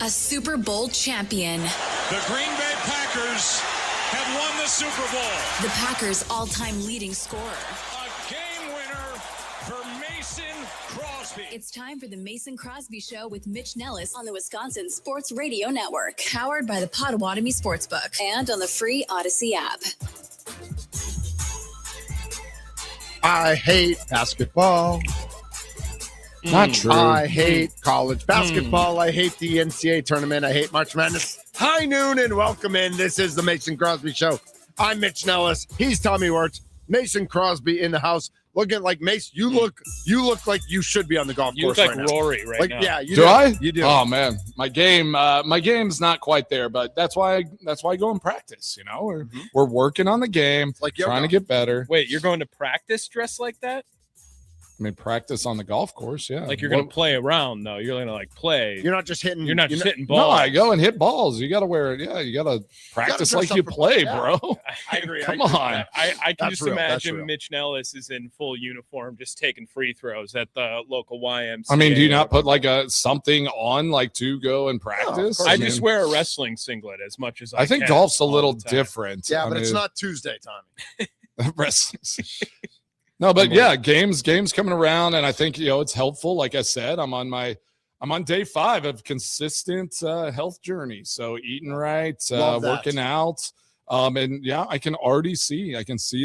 A Super Bowl champion. The Green Bay Packers have won the Super Bowl. The Packers' all-time leading scorer. A game winner for Mason Crosby. It's time for the Mason Crosby Show with Mitch Nellis on the Wisconsin Sports Radio Network. Powered by the Potawatomi Sportsbook and on the free Odyssey app. I hate basketball. Not true. I hate college basketball. I hate the NCAA tournament. I hate March Madness. High noon and welcome in. This is the Mason Crosby Show. I'm Mitch Nellis. He's Tommy Wirtz. Mason Crosby in the house. Looking like Mace. You look like you should be on the golf course look right like now. Rory right now. Yeah, you do. I? You do. Oh man, my game's not quite there, but that's why I go and practice. You know, we're working on the game, like trying to get better. Wait, you're going to practice dressed like that? I mean, practice on the golf course, yeah. Like you're going to play around, though. You're going to play. You're not just hitting. You're not just hitting No, balls. I go and hit balls. You got to wear it. Yeah, you got to practice dress like you up for- play, yeah. bro. I agree. Come on. I can That's just real. That's imagine real. Mitch Nellis is in full uniform, just taking free throws at the local YMCA. I mean, do you not put like something on like to go and practice? course. I mean, just wear a wrestling singlet as much as I think can golf's a all little the time. different. Yeah, I but it's mean, not Tuesday, Tommy. wrestling. No, but yeah, games coming around, and I think it's helpful. Like I said, I'm on day 5 of consistent health journey. So eating right, working out, and yeah, I can see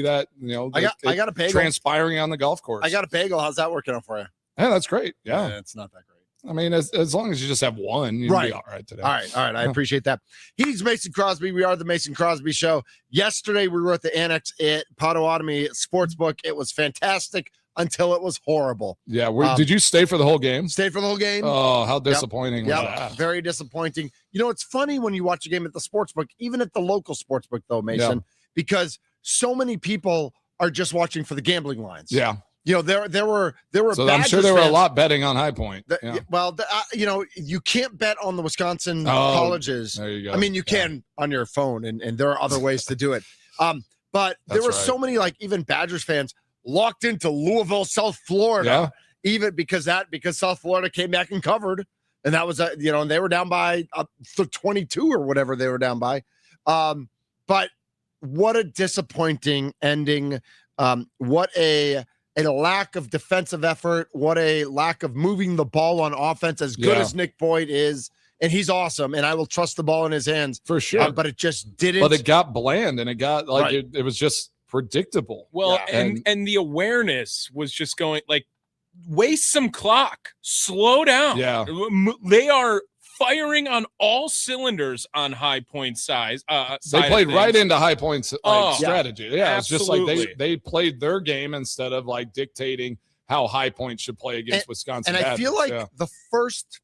that I got a bagel. transpiring on the golf course. I got a bagel. How's that working out for you? Yeah, that's great. Yeah, It's not that great. I mean, as long as you just have one, you'll be all right today. All right. I appreciate that. He's Mason Crosby. We are the Mason Crosby Show. Yesterday, we were at the Annex at Potawatomi Sportsbook. It was fantastic until it was horrible. Yeah, did you stay for the whole game? Stayed for the whole game. Oh, how disappointing was Yeah, that? very disappointing. It's funny when you watch a game at the sportsbook, even at the local sportsbook, though, Mason, because so many people are just watching for the gambling lines. Yeah. There were. So I'm sure there were a lot betting on High Point. Yeah. Well, you can't bet on the Wisconsin colleges. There you go. I mean, you can on your phone, and there are other ways to do it. But there were so many, like, even Badgers fans locked into Louisville, South Florida, even because South Florida came back and covered, and that was and they were down by 22 or whatever they were down by. But what a disappointing ending! What a lack of defensive effort. What a lack of moving the ball on offense. As good as Nick Boyd is, and he's awesome, and I will trust the ball in his hands for sure. But it just didn't. But it got bland, and it got like it was just predictable. Well, and the awareness was just going like, waste some clock, slow down. Yeah, they are firing on all cylinders on High Point size. They played right into High Point's strategy. Yeah, it's just like they played their game instead of like dictating how High Point should play against Wisconsin. And I feel like the first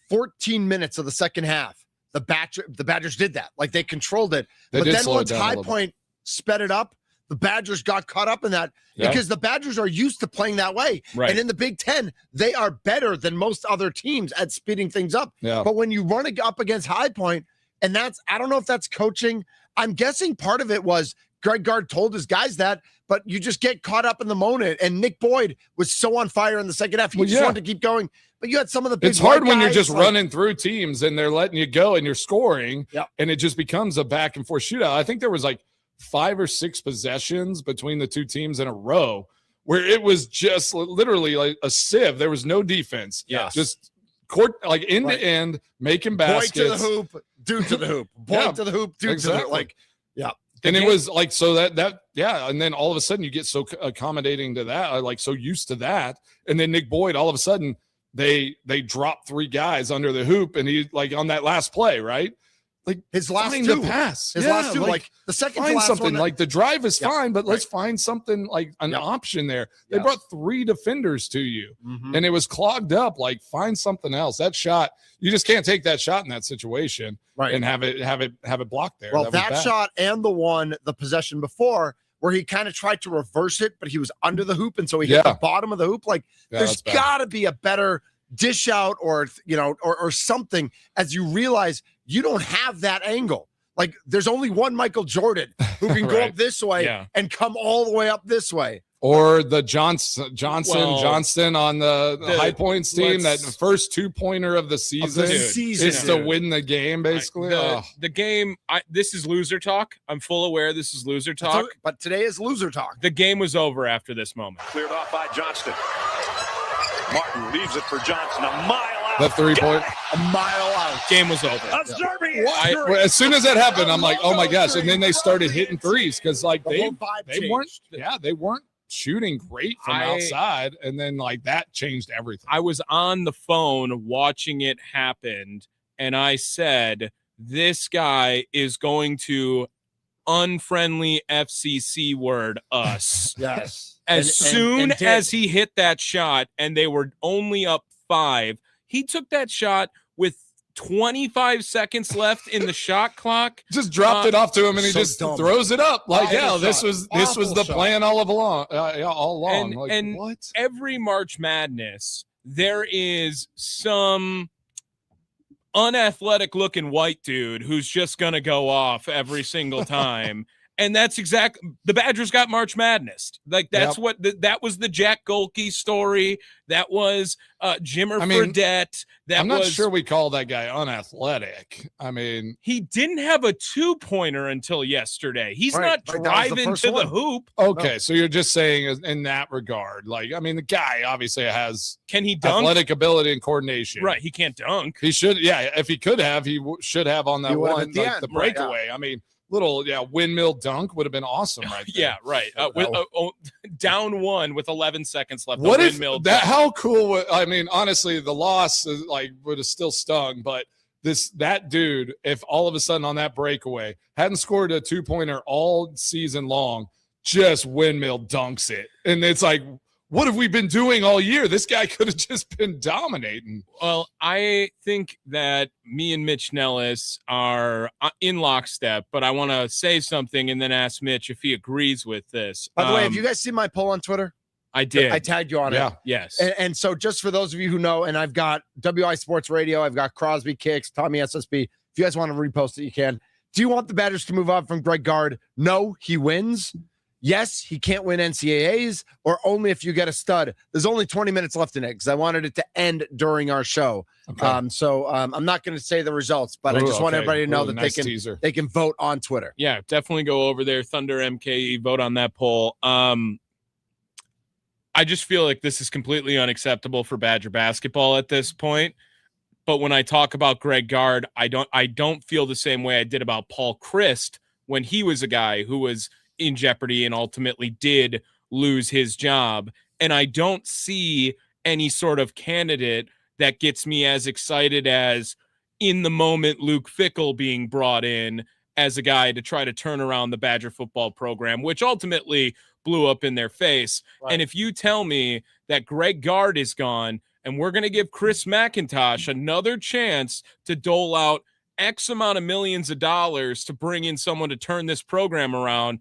14 minutes of the second half, the Badgers did that. Like they controlled it. But then once High Point sped it up, the Badgers got caught up in that because the Badgers are used to playing that way. Right. And in the Big Ten, they are better than most other teams at speeding things up. Yeah. But when you run it up against High Point, and I don't know if that's coaching. I'm guessing part of it was Greg Gard told his guys that, but you just get caught up in the moment. And Nick Boyd was so on fire in the second half. He just wanted to keep going. But you had some of the big It's hard when you're guys, just running through teams and they're letting you go and you're scoring, and it just becomes a back and forth shootout. I think there was like 5 or 6 possessions between the two teams in a row where it was just literally like a sieve. There was no defense. Yeah. Just court, like end to end, making baskets. Boyd to the hoop, dude to the hoop. Boyd to the hoop, dude to the hoop. Like, And it was like, so that. And then all of a sudden you get so accommodating to that, like so used to that. And then Nick Boyd, all of a sudden they dropped 3 guys under the hoop and he like on that last play, right? Like his last find two the pass. His last two, like the second to find last something. one. Like the drive is fine, but let's find something like an option there. They brought 3 defenders to you and it was clogged up. Like find something else. That shot, you just can't take that shot in that situation and have it blocked there. Well, that shot and the possession before where he kind of tried to reverse it, but he was under the hoop. And so he hit the bottom of the hoop. Like there's gotta be a better dish out or something as you realize you don't have that angle. Like there's only one Michael Jordan who can go up this way and come all the way up this way. Or the Johnson on the High Points team, that first 2-pointer of the season, is to win the game, basically. The game, this is loser talk. I'm full aware this is loser talk. But today is loser talk. The game was over after this moment. Cleared off by Johnston. Martin leaves it for Johnson. A mile out. The 3-point. A mile out. Game was over. As soon as that happened, I'm like, oh my gosh. And then they started hitting threes because like they weren't shooting great from outside, and then like that changed everything. I was on the phone watching it happen, and I said, this guy is going to unfriendly FCC word us. Yes. As soon as he hit that shot and they were only up 5, he took that shot with 25 seconds left in the shot clock. Just dropped it off to him, and he just throws it up. Like, this was the plan all along. And what? Every March Madness, there is some unathletic looking white dude who's just going to go off every single time. And that's exactly the Badgers got March Madness. Like that's what that was the Jack Golke story. That was Jimmer Fredette. I'm not sure we call that guy unathletic. I mean, he didn't have a 2-pointer until yesterday. He's not driving to the hoop. Okay, so you're just saying in that regard, like, I mean, the guy obviously has athletic ability and coordination. Right, he can't dunk. He should, if he could have, he should have on that one, like the breakaway. I mean. Little windmill dunk would have been awesome right there. Yeah, right. Down 1 with 11 seconds left. What if that? How cool? I mean, honestly, the loss would have still stung. But that dude, if all of a sudden on that breakaway hadn't scored a 2-pointer all season long, just windmill dunks it, and it's like, what have we been doing all year? This guy could have just been dominating. Well, I think that me and Mitch Nellis are in lockstep, but I want to say something and then ask Mitch if he agrees with this. By the way, have you guys seen my poll on Twitter? I did. I tagged you on it. Yes. And so just for those of you who know, and I've got WI Sports Radio, I've got Crosby Kicks, Tommy SSB. If you guys want to repost it, you can. Do you want the Badgers to move on from Greg Gard? No, he wins. Yes, he can't win NCAAs, or only if you get a stud. There's only 20 minutes left in it because I wanted it to end during our show. Okay. So I'm not going to say the results, but I just want everybody to know that they can vote on Twitter. Yeah, definitely go over there. Thunder MKE, vote on that poll. I just feel like this is completely unacceptable for Badger basketball at this point. But when I talk about Greg Gard, I don't feel the same way I did about Paul Christ when he was a guy who was in jeopardy and ultimately did lose his job. And I don't see any sort of candidate that gets me as excited as in the moment Luke Fickell being brought in as a guy to try to turn around the Badger football program, which ultimately blew up in their face. Right. And if you tell me that Greg Gard is gone and we're going to give Chris McIntosh another chance to dole out X amount of millions of dollars to bring in someone to turn this program around,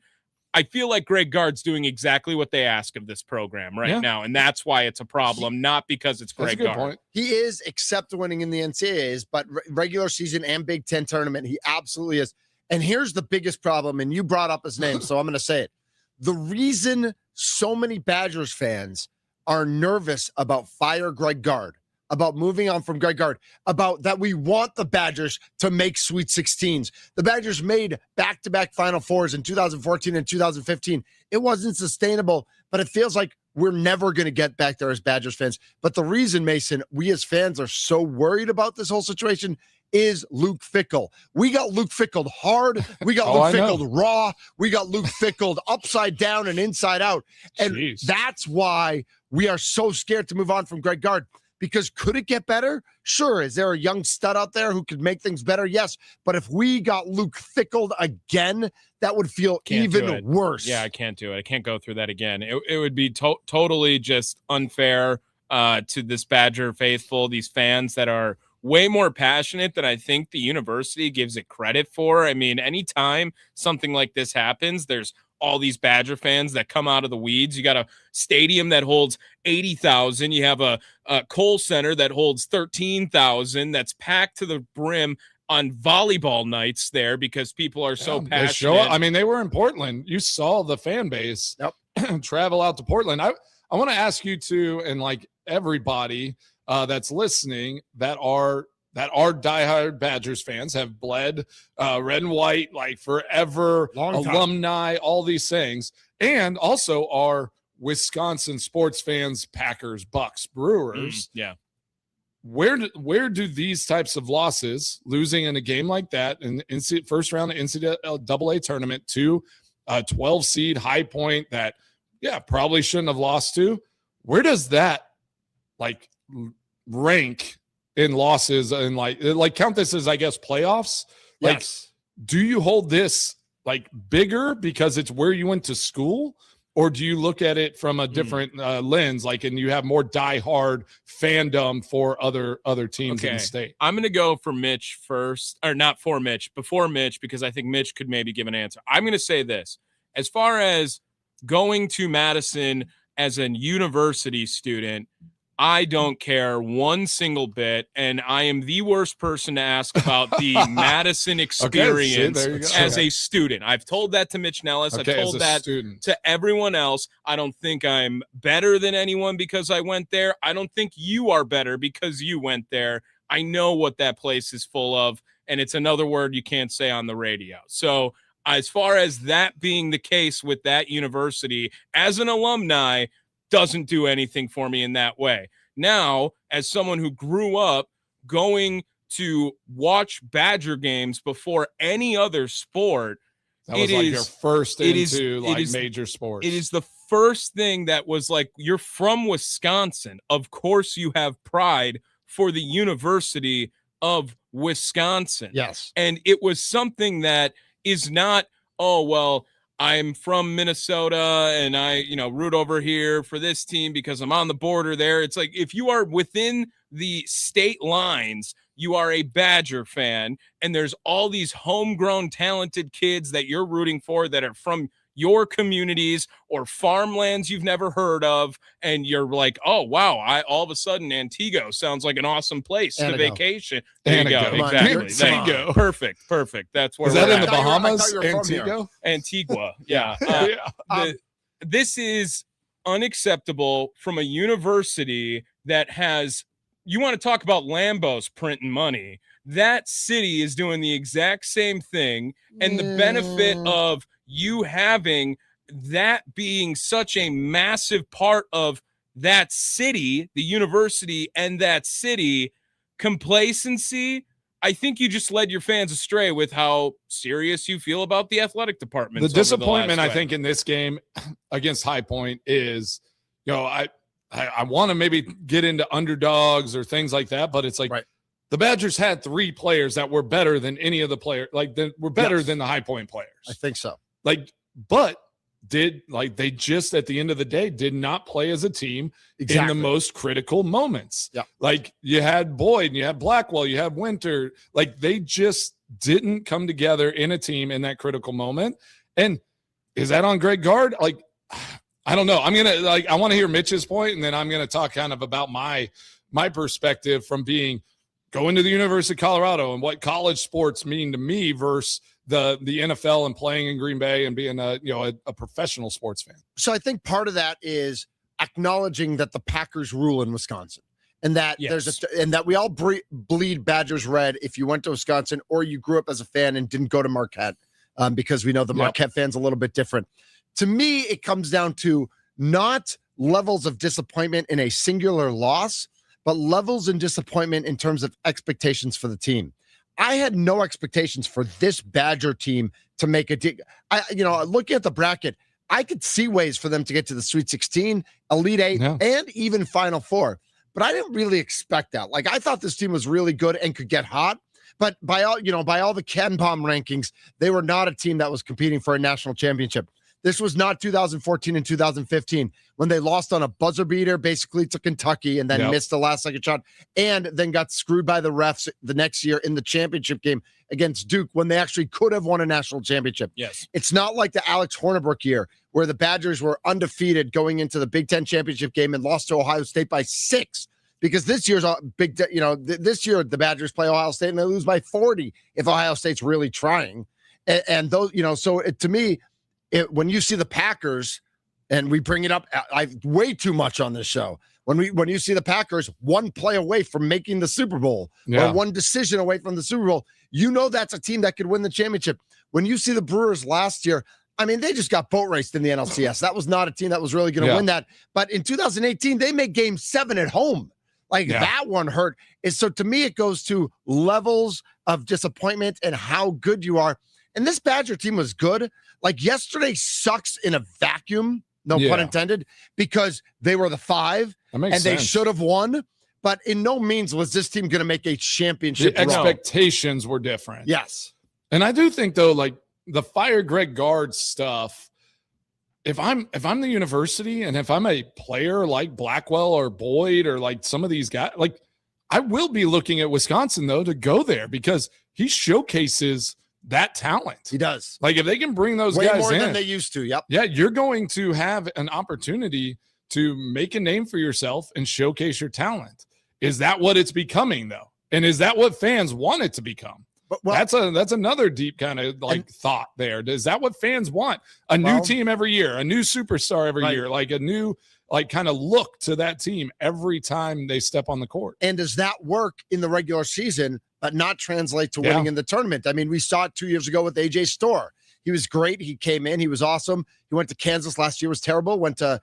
I feel like Greg Gard's doing exactly what they ask of this program right now, and that's why it's a problem, not because it's Greg Gard. Point. He is, except winning in the NCAAs, but regular season and Big Ten tournament, he absolutely is. And here's the biggest problem, and you brought up his name, so I'm going to say it. The reason so many Badgers fans are nervous about fire Greg Gard, about moving on from Greg Gard, about that we want the Badgers to make Sweet 16s. The Badgers made back-to-back Final Fours in 2014 and 2015. It wasn't sustainable, but it feels like we're never going to get back there as Badgers fans. But the reason, Mason, we as fans are so worried about this whole situation is Luke Fickell. We got Luke Fickelled hard. We got Luke Fickelled raw. We got Luke Fickelled upside down and inside out. And that's why we are so scared to move on from Greg Gard. Because could it get better? Sure. Is there a young stud out there who could make things better? Yes. But if we got Luke Fickelled again, that would feel even worse. Yeah, I can't do it. I can't go through that again. It would be totally just unfair to this Badger faithful, these fans that are way more passionate than I think the university gives it credit for. I mean, anytime something like this happens, there's all these Badger fans that come out of the weeds. You got a stadium that holds 80,000. You have a Kohl Center that holds 13,000 that's packed to the brim on volleyball nights there because people are so passionate. I mean, they were in Portland. You saw the fan base travel out to Portland. I want to ask you too, and like everybody that's listening that are diehard Badgers fans, have bled red and white like forever, alumni, all these things, and also are Wisconsin sports fans, Packers, Bucks, Brewers. Where do these types of losses, losing in a game like that, in first round of NCAA tournament to a 12 seed High Point that, probably shouldn't have lost to, where does that like rank in losses and like count this as, I guess, playoffs? Like, do you hold this like bigger because it's where you went to school? Or do you look at it from a different lens, like, and you have more diehard fandom for other teams in the state? I'm going to go for Mitch first, or not for Mitch, before Mitch, because I think Mitch could maybe give an answer. I'm going to say this. As far as going to Madison as a university student, I don't care one single bit, and I am the worst person to ask about the Madison experience as a student. I've told that to Mitch Nellis. I've told that to everyone else. I don't think I'm better than anyone because I went there. I don't think you are better because you went there. I know what that place is full of, and it's another word you can't say on the radio. So as far as that being the case with that university, as an alumni, doesn't do anything for me in that way. Now, as someone who grew up going to watch Badger games before any other sport, that was your first into major sports. It is the first thing that was like, you're from Wisconsin. Of course you have pride for the University of Wisconsin. Yes. And it was something that is not, oh, well, I'm from Minnesota and I, root over here for this team because I'm on the border there. It's like, if you are within the state lines, you are a Badger fan, and there's all these homegrown talented kids that you're rooting for that are from your communities or farmlands you've never heard of, and you're like, oh wow, all of a sudden Antigua sounds like an awesome place to vacation. There you go. Exactly. There you go. Perfect. That's where is that in the Bahamas? Antigua. Yeah. This is unacceptable from a university that has, you want to talk about Lambos printing money. That city is doing the exact same thing, and the benefit of you having that being such a massive part of that city, the university and that city, complacency, I think you just led your fans astray with how serious you feel about the athletic department. The disappointment, I think, in this game against High Point is, I want to maybe get into underdogs or things like that, but it's like the Badgers had 3 players that were better than any of the players, were better than the High Point players. I think so. But they just at the end of the day did not play as a team in the most critical moments. Yeah. Like you had Boyd and you had Blackwell, you had Winter. Like they just didn't come together in a team in that critical moment. And is that on Greg Gard? Like, I don't know. I'm going to I want to hear Mitch's point, and then I'm going to talk kind of about my perspective from going to the University of Colorado and what college sports mean to me versus the NFL and playing in Green Bay and being a professional sports fan. So I think part of that is acknowledging that the Packers rule in Wisconsin, and that and that we all bleed Badgers red if you went to Wisconsin or you grew up as a fan and didn't go to Marquette, because we know the Marquette fan's a little bit different. To me, it comes down to not levels of disappointment in a singular loss, but levels in disappointment in terms of expectations for the team. I had no expectations for this Badger team to make looking at the bracket, I could see ways for them to get to the Sweet 16, Elite 8, and even Final Four. But I didn't really expect that. Like, I thought this team was really good and could get hot. But by all the Ken Palm rankings, they were not a team that was competing for a national championship. This was not 2014 and 2015 when they lost on a buzzer beater basically to Kentucky and then missed the last second shot and then got screwed by the refs the next year in the championship game against Duke when they actually could have won a national championship. Yes. It's not like the Alex Hornibrook year where the Badgers were undefeated going into the Big Ten championship game and lost to Ohio State by 6. because this year's a big, this year the Badgers play Ohio State and they lose by 40 if Ohio State's really trying. And those, so to me, when you see the Packers, and we bring it up way too much on this show, when you see the Packers one play away from making the Super Bowl or one decision away from the Super Bowl, that's a team that could win the championship. When you see the Brewers last year, I mean, they just got boat raced in the NLCS. That was not a team that was really going to win that. But in 2018, they made Game 7 at home. That one hurt. So to me, it goes to levels of disappointment and how good you are. And this Badger team was good. Yesterday sucks in a vacuum, no pun intended, because they were the 5 and sense. They should have won. But in no means was this team going to make a championship run. Expectations were different. Yes. And I do think, though, the fire Greg Gard stuff, if I'm the university and if I'm a player like Blackwell or Boyd or some of these guys, I will be looking at Wisconsin, though, to go there because he showcases that talent. He does. If they can bring those way guys more in, than they used to. Yep. Yeah, you're going to have an opportunity to make a name for yourself and showcase your talent. Is that what it's becoming, though? And is that what fans want it to become? That's another deep kind of thought there. Is that what fans want? A new team every year, a new superstar every year, a new kind of look to that team every time they step on the court. And does that work in the regular season, but not translate to winning in the tournament? I mean, we saw it 2 years ago with AJ Storr. He was great. He came in. He was awesome. He went to Kansas last year, was terrible. Went to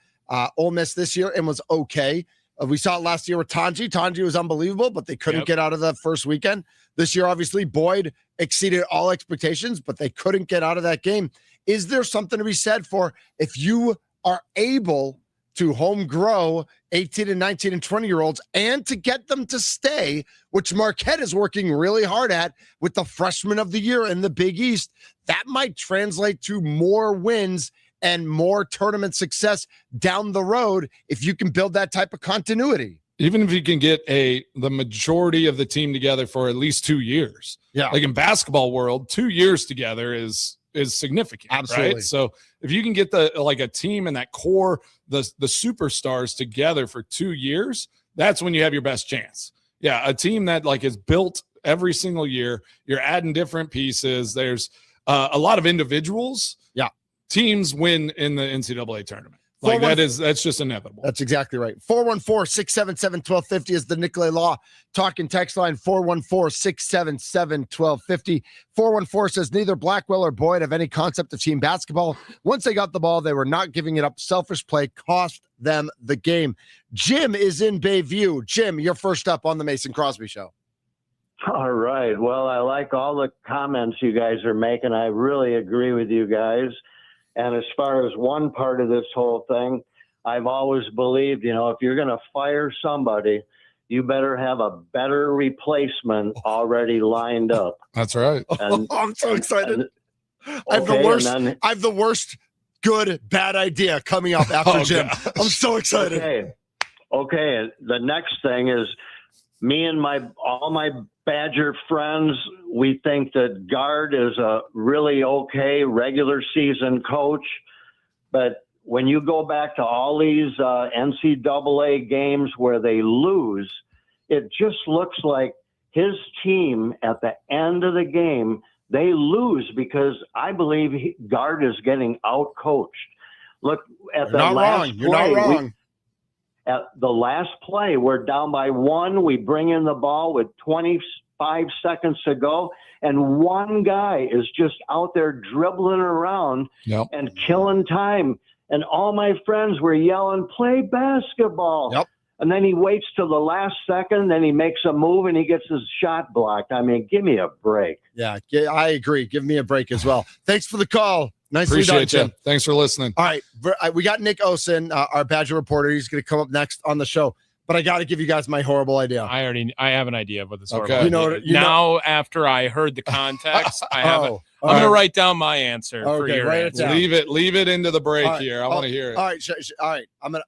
Ole Miss this year and was okay. We saw it last year with Tanji. Tanji was unbelievable, but they couldn't get out of the first weekend. This year, obviously, Boyd exceeded all expectations, but they couldn't get out of that game. Is there something to be said for if you are able to home grow 18 and 19 and 20-year-olds and to get them to stay, which Marquette is working really hard at with the freshman of the year in the Big East, that might translate to more wins and more tournament success down the road if you can build that type of continuity. Even if you can get the majority of the team together for at least 2 years. Yeah. In basketball world, 2 years together is significant. Absolutely. Right? So if you can get a team and that core, the superstars together for 2 years, that's when you have your best chance. Yeah. A team that is built every single year, you're adding different pieces. There's a lot of individuals. Yeah. Teams win in the NCAA tournament. That's just inevitable. That's exactly right. 414-677-1250 is the Nicolay Law talking text line. 414-677-1250. 414 says neither Blackwell or Boyd have any concept of team basketball. Once they got the ball, they were not giving it up. Selfish play cost them the game. Jim is in Bayview. Jim, you're first up on the Mason Crosby Show. All right. Well, I like all the comments you guys are making. I really agree with you guys. And as far as one part of this whole thing, I've always believed, if you're going to fire somebody, you better have a better replacement already lined up. That's right. And, I'm so excited. I have the worst good, bad idea coming up after Jim. Gosh. I'm so excited. Okay. The next thing is me and all my Badger friends, we think that Gard is a really okay regular season coach. But when you go back to all these NCAA games where they lose, it just looks like his team at the end of the game, they lose because I believe Gard is getting out-coached. Look, at the last play. You're not wrong. At the last play, we're down by 1. We bring in the ball with 25 seconds to go, and one guy is just out there dribbling around and killing time. And all my friends were yelling, "Play basketball." Yep. And then he waits till the last second, then he makes a move, and he gets his shot blocked. I mean, give me a break. Yeah, I agree. Give me a break as well. Thanks for the call. Nicely Appreciate done, Jim. Thanks for listening. All right, we got Nick Osen, our Badger reporter. He's going to come up next on the show. But I got to give you guys my horrible idea. I have an idea of what this Okay. horrible idea. After I heard the context, I'm going to write down my answer for your write answer. it down. Leave it into the break here. I want to hear it. All right, all right.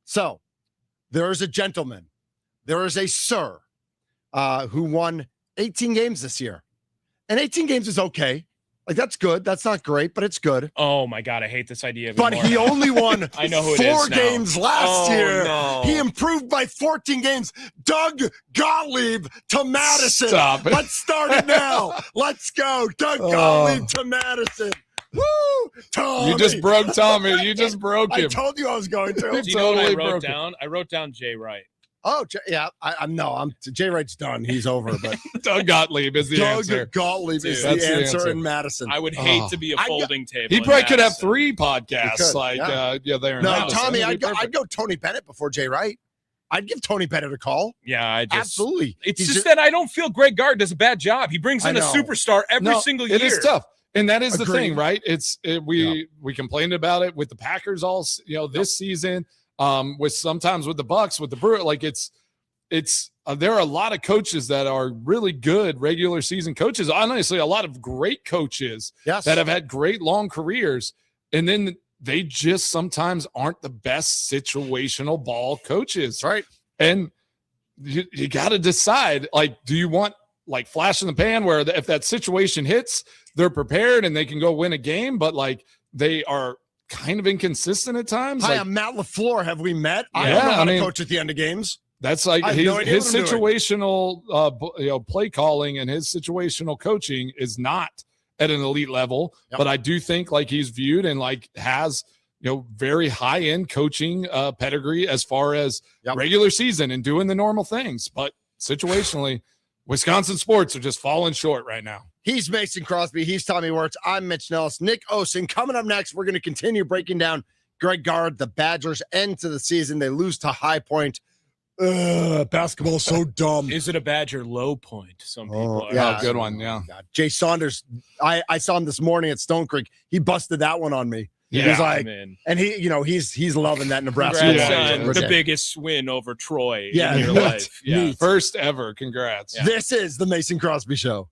So there is a gentleman, there is a sir, who won 18 games this year, and 18 games is okay. Like, that's good. That's not great, but it's good. Oh my God, I hate this idea. But he only won I know who it 4 is now. games last year. No. He improved by 14 games. Doug Gottlieb to Madison. Stop it. Let's start it now. Let's go. Doug Gottlieb to Madison. Woo! Tommy. You just broke Tommy. You just broke him. I told you I was going to. Do you know what I Totally wrote broken. down? I wrote down Jay Wright. Oh, yeah. I'm Jay Wright's done. He's over. But Doug Gottlieb is the Doug answer. Gottlieb is Dude, the that's the answer answer. in Madison. I would hate Oh. to be a folding table. He in probably could have Madison. 3 podcasts. He could, There. in No, Madison. Tommy, That'd be I'd perfect. go Tony Bennett before Jay Wright. I'd give Tony Bennett a call. Yeah, I just Absolutely. It's He's just that I don't feel Greg Gard does a bad job. He brings I in a know. superstar every single year. It is tough. And that is the Agreed. thing, right? We complained about it with the Packers all this season. With sometimes with the Bucks, with the Brewers, like it's there are a lot of coaches that are really good regular season coaches. Honestly, a lot of great coaches Yes. that have had great long careers, and then they just sometimes aren't the best situational ball coaches. That's right. And you got to decide, like, do you want like flash in the pan where if that situation hits, they're prepared and they can go win a game, but like they are kind of inconsistent at times. Hi, Like, I'm Matt LaFleur. Have we met? I Yeah, don't know how I to mean- coach at the end of games. that's like I have no idea his what I'm doing. situational play calling and his situational coaching is not at an elite level. Yep. But I do think like he's viewed and like has very high end coaching pedigree as far as Yep. regular season and doing the normal things. But situationally, Wisconsin sports are just falling short right now. He's Mason Crosby. He's Tommy Wirtz. I'm Mitch Nellis. Nick Osen. Coming up next, we're going to continue breaking down Greg Gard, the Badgers' end to the season. They lose to High Point. Basketball's so dumb. Is it a Badger low point? Some people are. yeah. Oh, good one. Yeah. God. Jay Saunders, I saw him this morning at Stone Creek. He busted that one on me. Yeah, He's like, Man. and he's loving that Nebraska. Congrats Yeah, on one. the biggest win over Troy Yeah, in your neat, life. Yeah. neat. First ever. Congrats. Yeah. This is the Mason Crosby Show.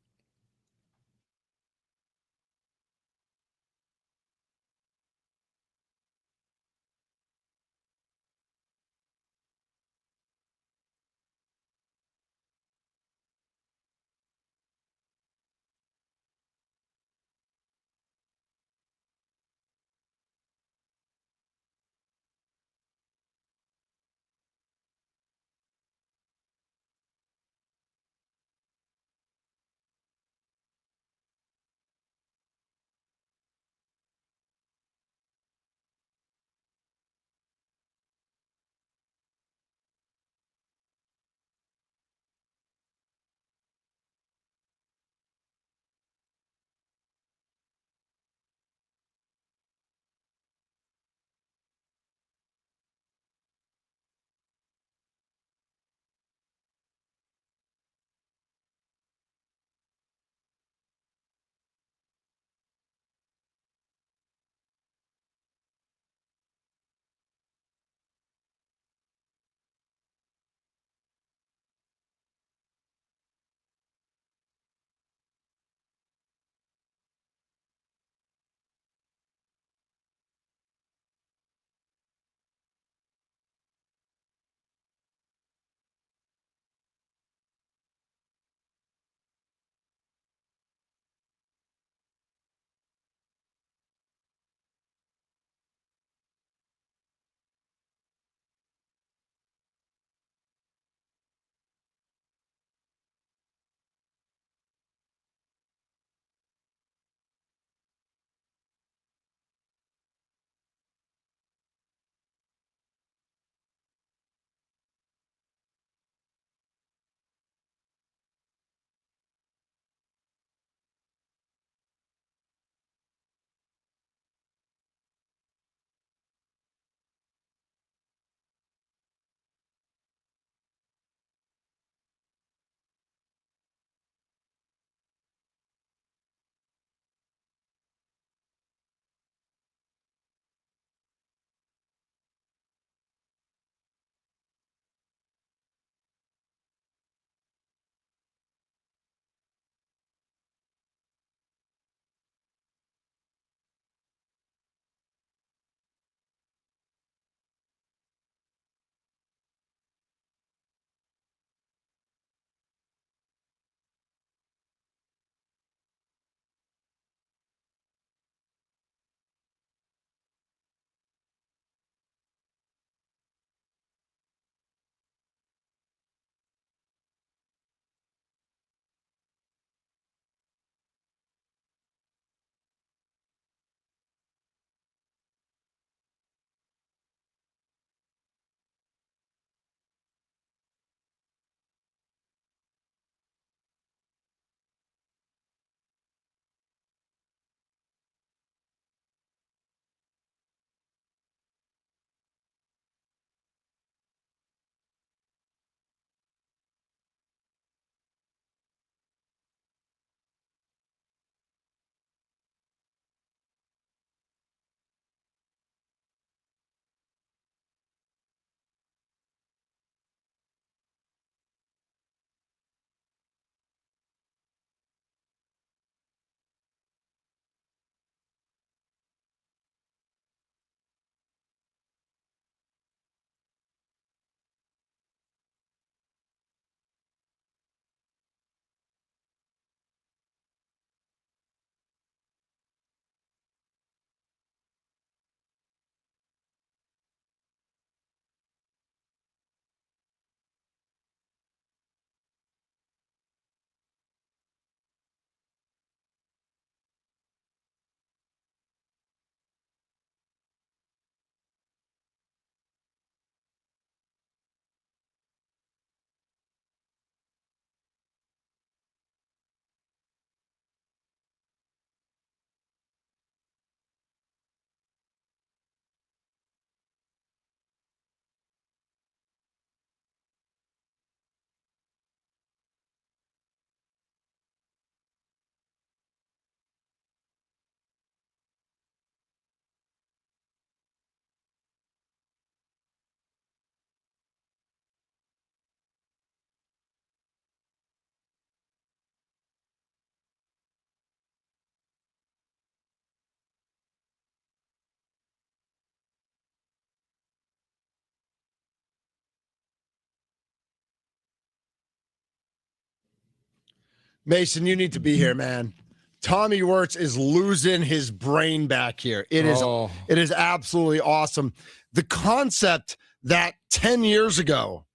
Mason, you need to be here, man. Tommy Wirtz is losing his brain back here. It is absolutely awesome. The concept that 10 years ago,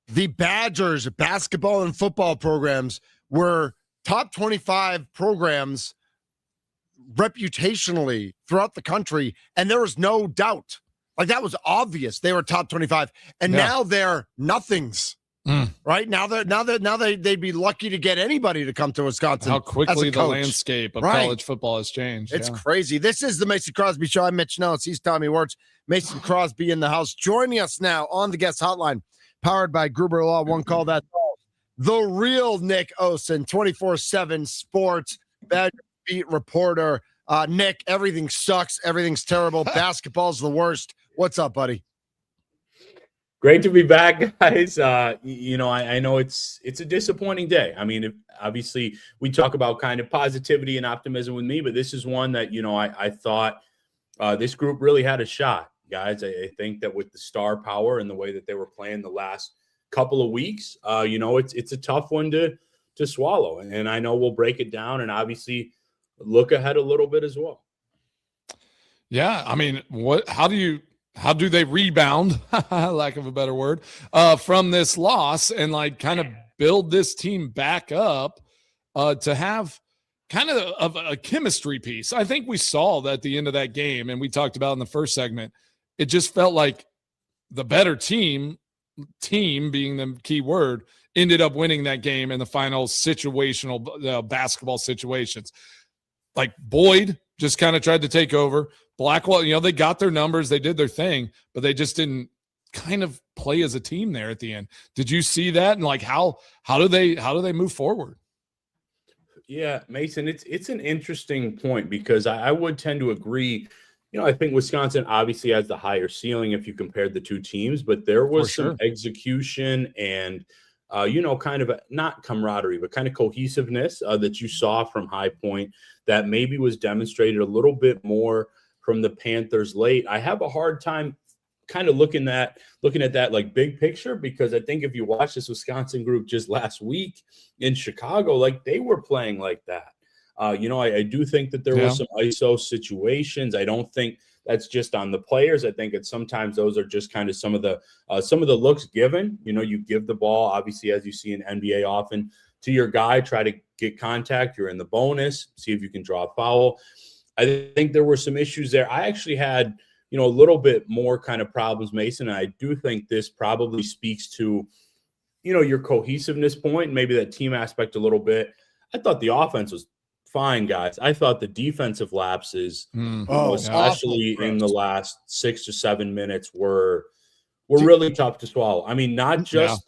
the Badgers basketball and football programs were top 25 programs reputationally throughout the country, and there was no doubt. Like, that was obvious. They were top 25, and now they're nothings. Right now, they'd be lucky to get anybody to come to Wisconsin. How quickly the landscape of college football has changed. It's crazy. This is the Mason Crosby Show. I'm Mitch Nellis. He's Tommy Wirtz. Mason Crosby in the house. Joining us now on the guest hotline, powered by Gruber Law. One call, that's all. The real Nick Osen, 24/7 sports Badger beat reporter. Nick, everything sucks. Everything's terrible. Basketball's the worst. What's up, buddy? Great to be back, guys. I know it's a disappointing day. I mean, obviously, we talk about kind of positivity and optimism with me, but this is one that, I thought this group really had a shot, guys. I think that with the star power and the way that they were playing the last couple of weeks, it's a tough one to swallow. And I know we'll break it down and obviously look ahead a little bit as well. Yeah, I mean, how do they rebound, lack of a better word, from this loss and kind of build this team back up to have kind of a chemistry piece? I think we saw that at the end of that game, and we talked about in the first segment, it just felt like the better team being the key word, ended up winning that game in the final situational basketball situations. Like Boyd just kind of tried to take over. Blackwell, they got their numbers, they did their thing, but they just didn't kind of play as a team there at the end. Did you see that? And how do they move forward? Yeah, Mason, it's an interesting point because I would tend to agree. I think Wisconsin obviously has the higher ceiling if you compared the two teams, but there was some execution and kind of not camaraderie, but kind of cohesiveness that you saw from High Point that maybe was demonstrated a little bit more from the Panthers late. I have a hard time kind of looking at that like big picture, because I think if you watch this Wisconsin group just last week in Chicago, they were playing like that. I do think that there were some ISO situations. I don't think that's just on the players. I think sometimes those are just kind of some of the looks given. You give the ball, obviously, as you see in NBA often, to your guy, try to get contact. You're in the bonus, see if you can draw a foul. I think there were some issues there. I actually had, a little bit more kind of problems, Mason. And I do think this probably speaks to, your cohesiveness point, and maybe that team aspect a little bit. I thought the offense was fine, guys. I thought the defensive lapses, especially in the last 6 to 7 minutes, were really tough to swallow. I mean, not just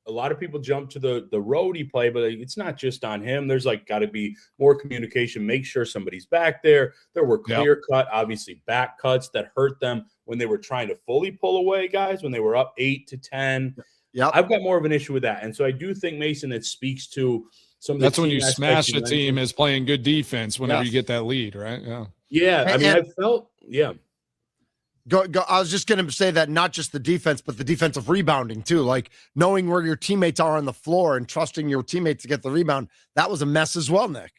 a lot of people jump to the roadie play, but it's not just on him. There's got to be more communication. Make sure somebody's back there. There were clear cut, obviously, back cuts that hurt them when they were trying to fully pull away, guys, when they were up 8 to 10. I've got more of an issue with that. And so I do think, Mason, that speaks to some of the. That's when you smash a team is playing good defense whenever you get that lead, right? Yeah. I mean, I felt, Go. I was just going to say that not just the defense, but the defensive rebounding too. Knowing where your teammates are on the floor and trusting your teammates to get the rebound. That was a mess as well, Nick.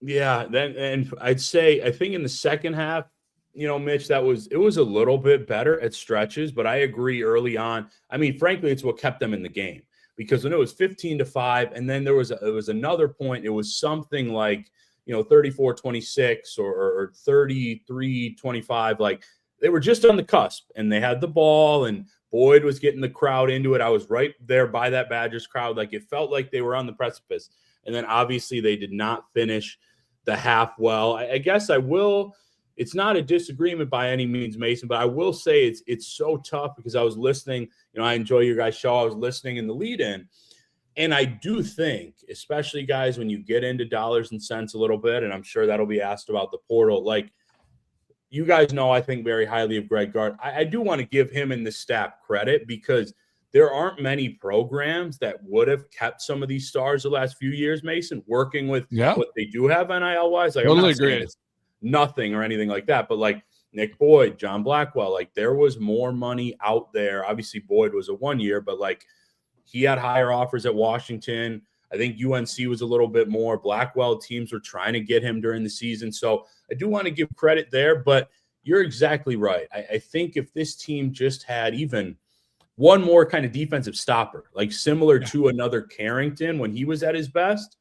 Yeah. And I'd say, I think in the second half, Mitch, it was a little bit better at stretches, but I agree early on. I mean, frankly, it's what kept them in the game, because when it was 15-5, and then there was another point, it was something like, 34-26 or 33-25, they were just on the cusp, and they had the ball, and Boyd was getting the crowd into it. I was right there by that Badgers crowd. It felt like they were on the precipice. And then obviously they did not finish the half well. I guess I will. It's not a disagreement by any means, Mason, but I will say it's so tough because I was listening. I enjoy your guys' show. I was listening in the lead in. And I do think, especially guys, when you get into dollars and cents a little bit, and I'm sure that'll be asked about the portal, you guys know I think very highly of Greg Gard. I do want to give him and the staff credit, because there aren't many programs that would have kept some of these stars the last few years, Mason, working with what they do have NIL-wise. Totally agree. It's nothing or anything like that, but Nick Boyd, John Blackwell, there was more money out there. Obviously, Boyd was a 1 year, but he had higher offers at Washington. I think UNC was a little bit more. Blackwell teams were trying to get him during the season. So I do want to give credit there, but you're exactly right. I think if this team just had even one more kind of defensive stopper, like similar to another Carrington when he was at his best,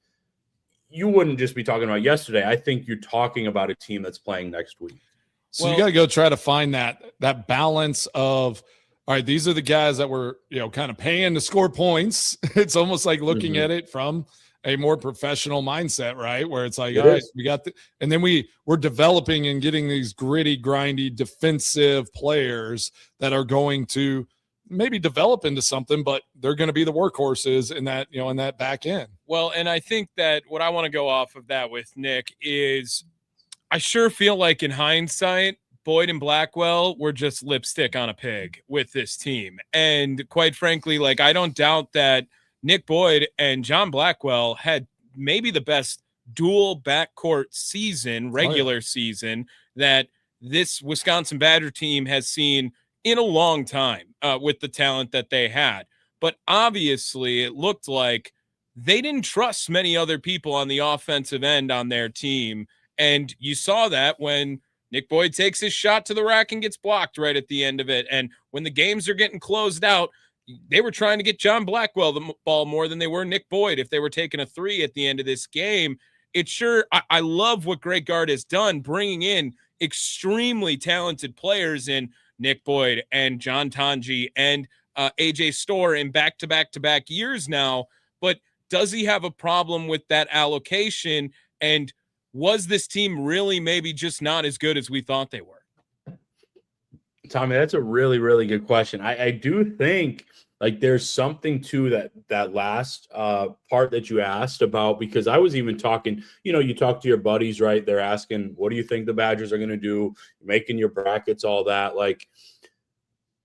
you wouldn't just be talking about yesterday. I think you're talking about a team that's playing next week. So you got to go try to find that balance of, all right, these are the guys that we're, kind of paying to score points. It's almost like looking at it from a more professional mindset, right? Where it's like, all right, we got and then we're developing and getting these gritty, grindy, defensive players that are going to maybe develop into something, but they're going to be the workhorses in that, in that back end. Well, and I think that what I want to go off of that with Nick is I sure feel like in hindsight, Boyd and Blackwell were just lipstick on a pig with this team. And quite frankly, like, I don't doubt that Nick Boyd and John Blackwell had maybe the best dual backcourt season, regular season, that this Wisconsin Badger team has seen in a long time with the talent that they had. But obviously it looked like they didn't trust many other people on the offensive end on their team. And you saw that when Nick Boyd takes his shot to the rack and gets blocked right at the end of it. And when the games are getting closed out, they were trying to get John Blackwell the ball more than they were Nick Boyd if they were taking a three at the end of this game. It's sure, I love what Greg Gard has done, bringing in extremely talented players in Nick Boyd and John Tanji and AJ Storr in back-to-back-to-back years now. But does he have a problem with that allocation? And was this team really maybe just not as good as we thought they were? Tommy, that's a really, really good question. I do think like there's something to that last part that you asked about, because I was even talking, you talk to your buddies, right? They're asking, what do you think the Badgers are going to do? Making your brackets, all that. Like,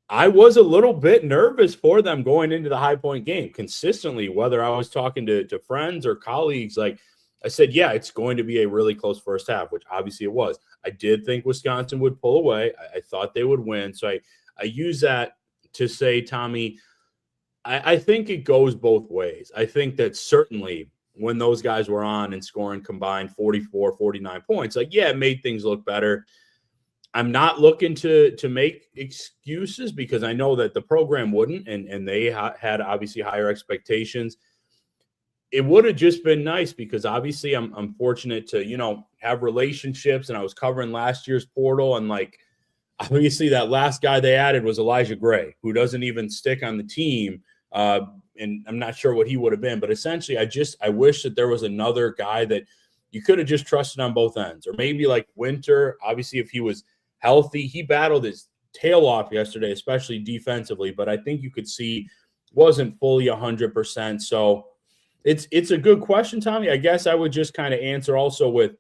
I was a little bit nervous for them going into the High Point game consistently, whether I was talking to friends or colleagues. Like, I said, yeah, it's going to be a really close first half, which obviously it was. I did think Wisconsin would pull away. I thought they would win. So I use that to say, Tommy, I think it goes both ways. I think that certainly when those guys were on and scoring combined 44, 49 points, like, yeah, it made things look better. I'm not looking to make excuses because I know that the program wouldn't, and they had obviously higher expectations. It would have just been nice because obviously I'm fortunate to, have relationships, and I was covering last year's portal, and like, obviously that last guy they added was Elijah Gray, who doesn't even stick on the team. And I'm not sure what he would have been, but essentially I wish that there was another guy that you could have just trusted on both ends, or maybe like Winter. Obviously, if he was healthy, he battled his tail off yesterday, especially defensively, but I think you could see wasn't fully 100%. So it's a good question, Tommy. I guess I would just kind of answer also with,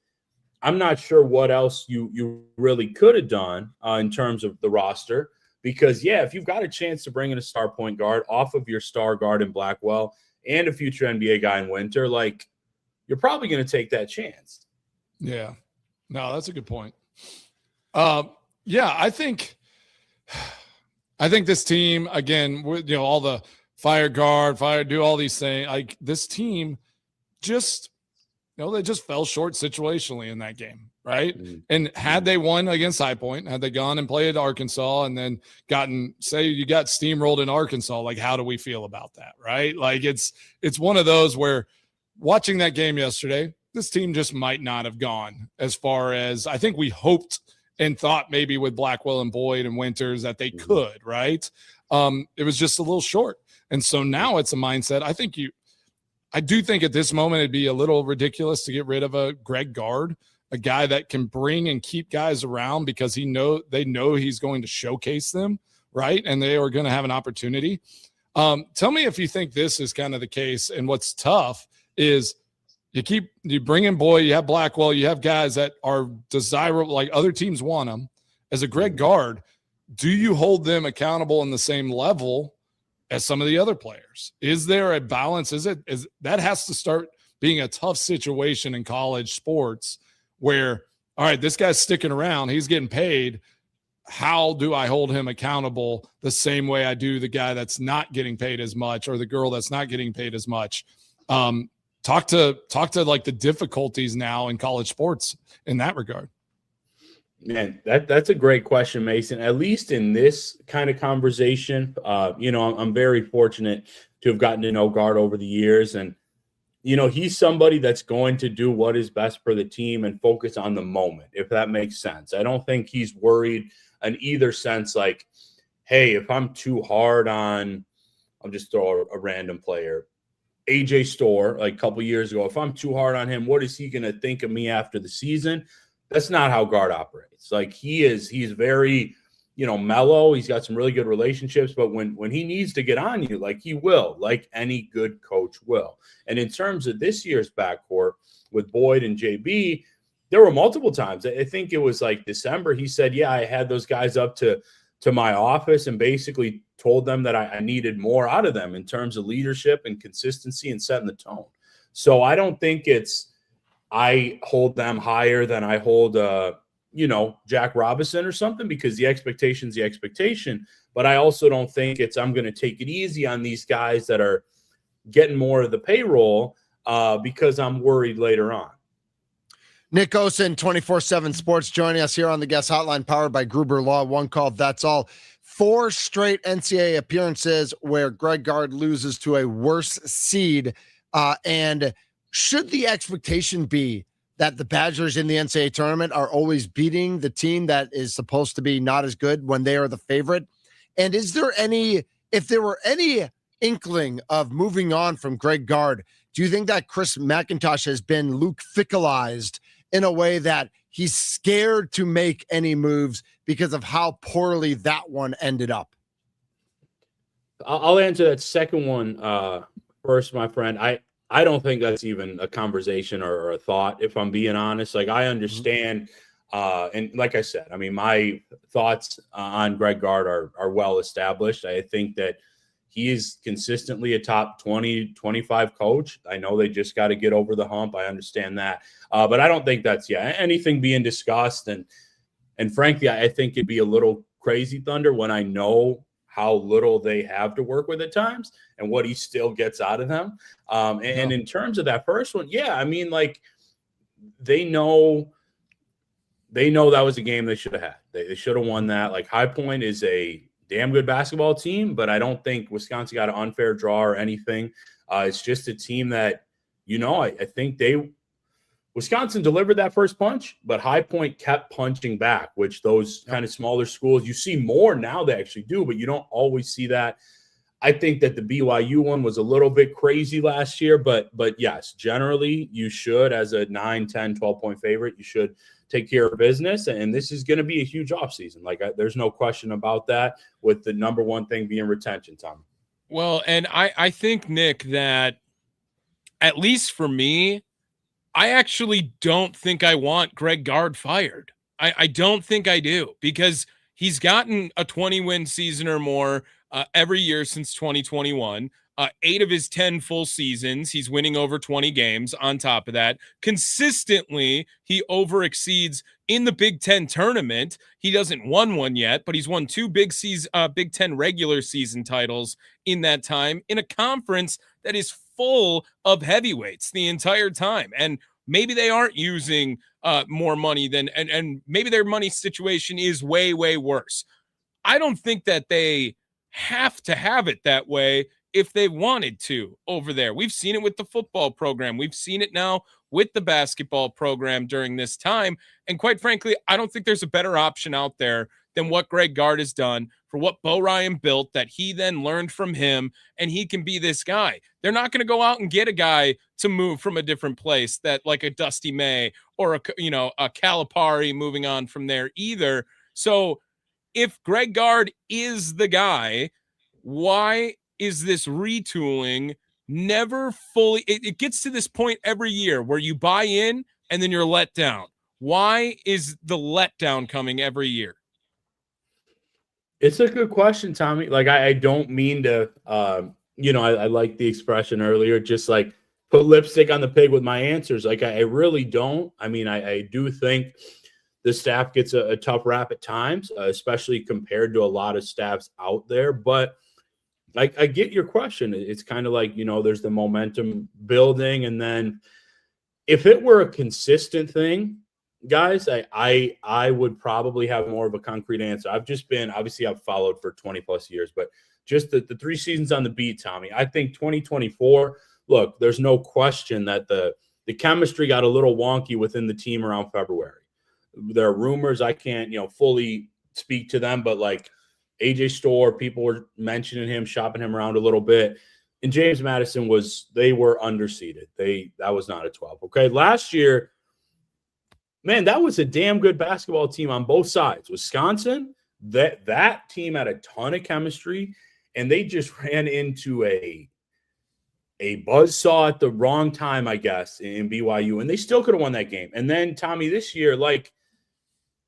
I'm not sure what else you really could have done in terms of the roster, because, yeah, if you've got a chance to bring in a star point guard off of your star guard in Blackwell and a future NBA guy in Winter, like, you're probably going to take that chance. Yeah. No, that's a good point. Yeah, I think this team, again, with, all the do all these things, like, this team just, they just fell short situationally in that game, right? Mm-hmm. And had they won against High Point, had they gone and played Arkansas and then say you got steamrolled in Arkansas, like, how do we feel about that, right? Like, it's one of those where watching that game yesterday, this team just might not have gone as far as I think we hoped and thought maybe with Blackwell and Boyd and Winters that they could, right? It was just a little short. And so now it's a mindset. I do think at this moment it'd be a little ridiculous to get rid of a Greg Gard, a guy that can bring and keep guys around because they know he's going to showcase them, right? And they are going to have an opportunity. Tell me if you think this is kind of the case. And what's tough is you bring in Boyd, you have Blackwell, you have guys that are desirable, like other teams want them. As a Greg Gard, do you hold them accountable in the same level as some of the other players? Is there a balance? Is that has to start being a tough situation in college sports where, all right, this guy's sticking around, he's getting paid. How do I hold him accountable the same way I do the guy that's not getting paid as much or the girl that's not getting paid as much? talk to like the difficulties now in college sports in that regard. Man, that's a great question, Mason. At least in this kind of conversation, I'm very fortunate to have gotten to know Gard over the years. And, he's somebody that's going to do what is best for the team and focus on the moment, if that makes sense. I don't think he's worried in either sense, like, hey, if I'm too hard on, I'll just throw a random player, AJ Storr, like a couple years ago, if I'm too hard on him, what is he going to think of me after the season? That's not how Gard operates. Like he's very, mellow. He's got some really good relationships, but when he needs to get on you, like he will, like any good coach will. And in terms of this year's backcourt with Boyd and JB, there were multiple times. I think it was like December. He said, yeah, I had those guys up to my office and basically told them that I needed more out of them in terms of leadership and consistency and setting the tone. So I don't think I hold them higher than I hold, Jack Robinson or something, because the expectation's the expectation. But I also don't think I'm going to take it easy on these guys that are getting more of the payroll because I'm worried later on. Nick Osen, 24/7 Sports, joining us here on the guest hotline, powered by Gruber Law. One call, that's all. 4 straight NCAA appearances where Greg Gard loses to a worse seed. And should the expectation be that the Badgers in the NCAA tournament are always beating the team that is supposed to be not as good when they are the favorite? And if there were any inkling of moving on from Greg Gard, do you think that Chris McIntosh has been Luke Fickleized in a way that he's scared to make any moves because of how poorly that one ended up? I'll answer that second one first, my friend. I don't think that's even a conversation or a thought, if I'm being honest. Like, I understand. And like I said, I mean, my thoughts on Greg Gard are well established. I think that he is consistently a top 20, 25 coach. I know they just got to get over the hump. I understand that. But I don't think that's anything being discussed. And frankly, I think it'd be a little crazy, Thunder, when I know how little they have to work with at times and what he still gets out of them. And in terms of that first one, I mean, like, they know that was a game they should have had. They should have won that. Like, High Point is a damn good basketball team, but I don't think Wisconsin got an unfair draw or anything. It's just a team that, I think Wisconsin delivered that first punch, but High Point kept punching back, which those kind of smaller schools, you see more now they actually do, but you don't always see that. I think that the BYU one was a little bit crazy last year, but yes, generally you should, as a 9, 10, 12-point favorite, you should take care of business. And this is going to be a huge offseason. Like, there's no question about that, with the number one thing being retention, Tom. Well, and I think, Nick, that at least for me, I actually don't think I want Greg Gard fired. I don't think I do, because he's gotten a 20-win season or more every year since 2021. 8 of his 10 full seasons, he's winning over 20 games. On top of that, consistently, he overexceeds in the Big Ten tournament. He doesn't won one yet, but he's won 2 Big Ten regular season titles in that time, in a conference that is full of heavyweights the entire time. And maybe they aren't using more money and maybe their money situation is way, way worse. I don't think that they have to have it that way if they wanted to over there. We've seen it with the football program. We've seen it now with the basketball program during this time. And quite frankly, I don't think there's a better option out there than what Greg Gard has done for what Bo Ryan built, that he then learned from him, and he can be this guy. They're not going to go out and get a guy to move from a different place, that like a Dusty May or a Calipari moving on from there either. So if Greg Gard is the guy, why is this retooling never fully? It gets to this point every year where you buy in and then you're let down. Why is the letdown coming every year? It's a good question, Tommy. Like, I don't mean to, I like the expression earlier, just like put lipstick on the pig with my answers. Like, I really don't. I mean, I do think the staff gets a tough rap at times, especially compared to a lot of staffs out there. But I get your question. It's kind of like, there's the momentum building. And then if it were a consistent thing, guys, I would probably have more of a concrete answer. Obviously I've followed for 20 plus years, but just the 3 seasons on the beat, Tommy, I think 2024, look, there's no question that the chemistry got a little wonky within the team around February. There are rumors, I can't, fully speak to them, but like AJ Storr, people were mentioning him, shopping him around a little bit. And James Madison they were underseeded. That was not a 12. Okay. Last year, man, that was a damn good basketball team on both sides. Wisconsin, that team had a ton of chemistry, and they just ran into a buzzsaw at the wrong time, I guess, in BYU, and they still could have won that game. And then, Tommy, this year, like,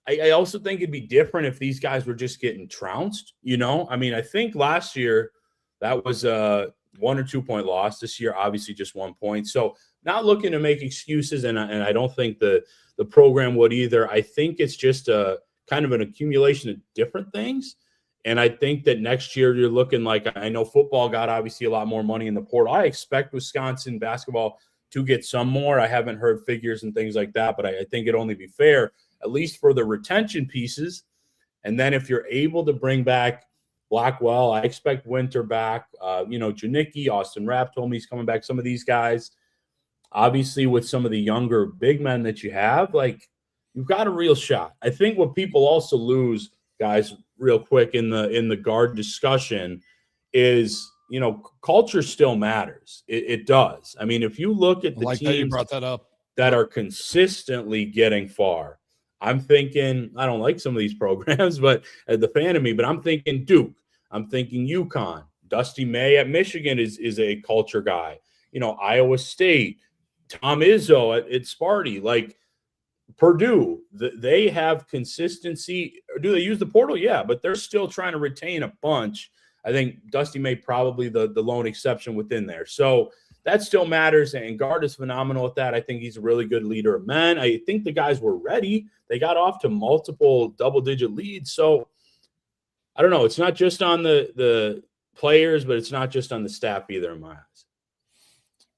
I also think it'd be different if these guys were just getting trounced, I mean, I think last year that was a 1 or 2 point loss. This year, obviously, just 1 point. So not looking to make excuses, and I don't think the program would either. I think it's just a kind of an accumulation of different things. And I think that next year you're looking like, I know football got obviously a lot more money in the portal. I expect Wisconsin basketball to get some more. I haven't heard figures and things like that, but I think it'd only be fair, at least for the retention pieces. And then if you're able to bring back Blackwell, I expect Winter back, Janicki, Austin Rapp told me he's coming back. Some of these guys, obviously with some of the younger big men that you have, like, you've got a real shot. I think what people also lose, guys, real quick in the guard discussion is, culture still matters. It does. I mean, if you look at the teams that you brought that up that are consistently getting far, I'm thinking, I don't like some of these programs, but the fan of me, but I'm thinking Duke, I'm thinking UConn, Dusty May at Michigan is a culture guy, Iowa State, Tom Izzo at Sparty, like Purdue, they have consistency. Do they use the portal? Yeah, but they're still trying to retain a bunch. I think Dusty May probably the lone exception within there. So that still matters, and Gard is phenomenal at that. I think he's a really good leader of men. I think the guys were ready. They got off to multiple double-digit leads. So I don't know. It's not just on the players, but it's not just on the staff either in my eyes.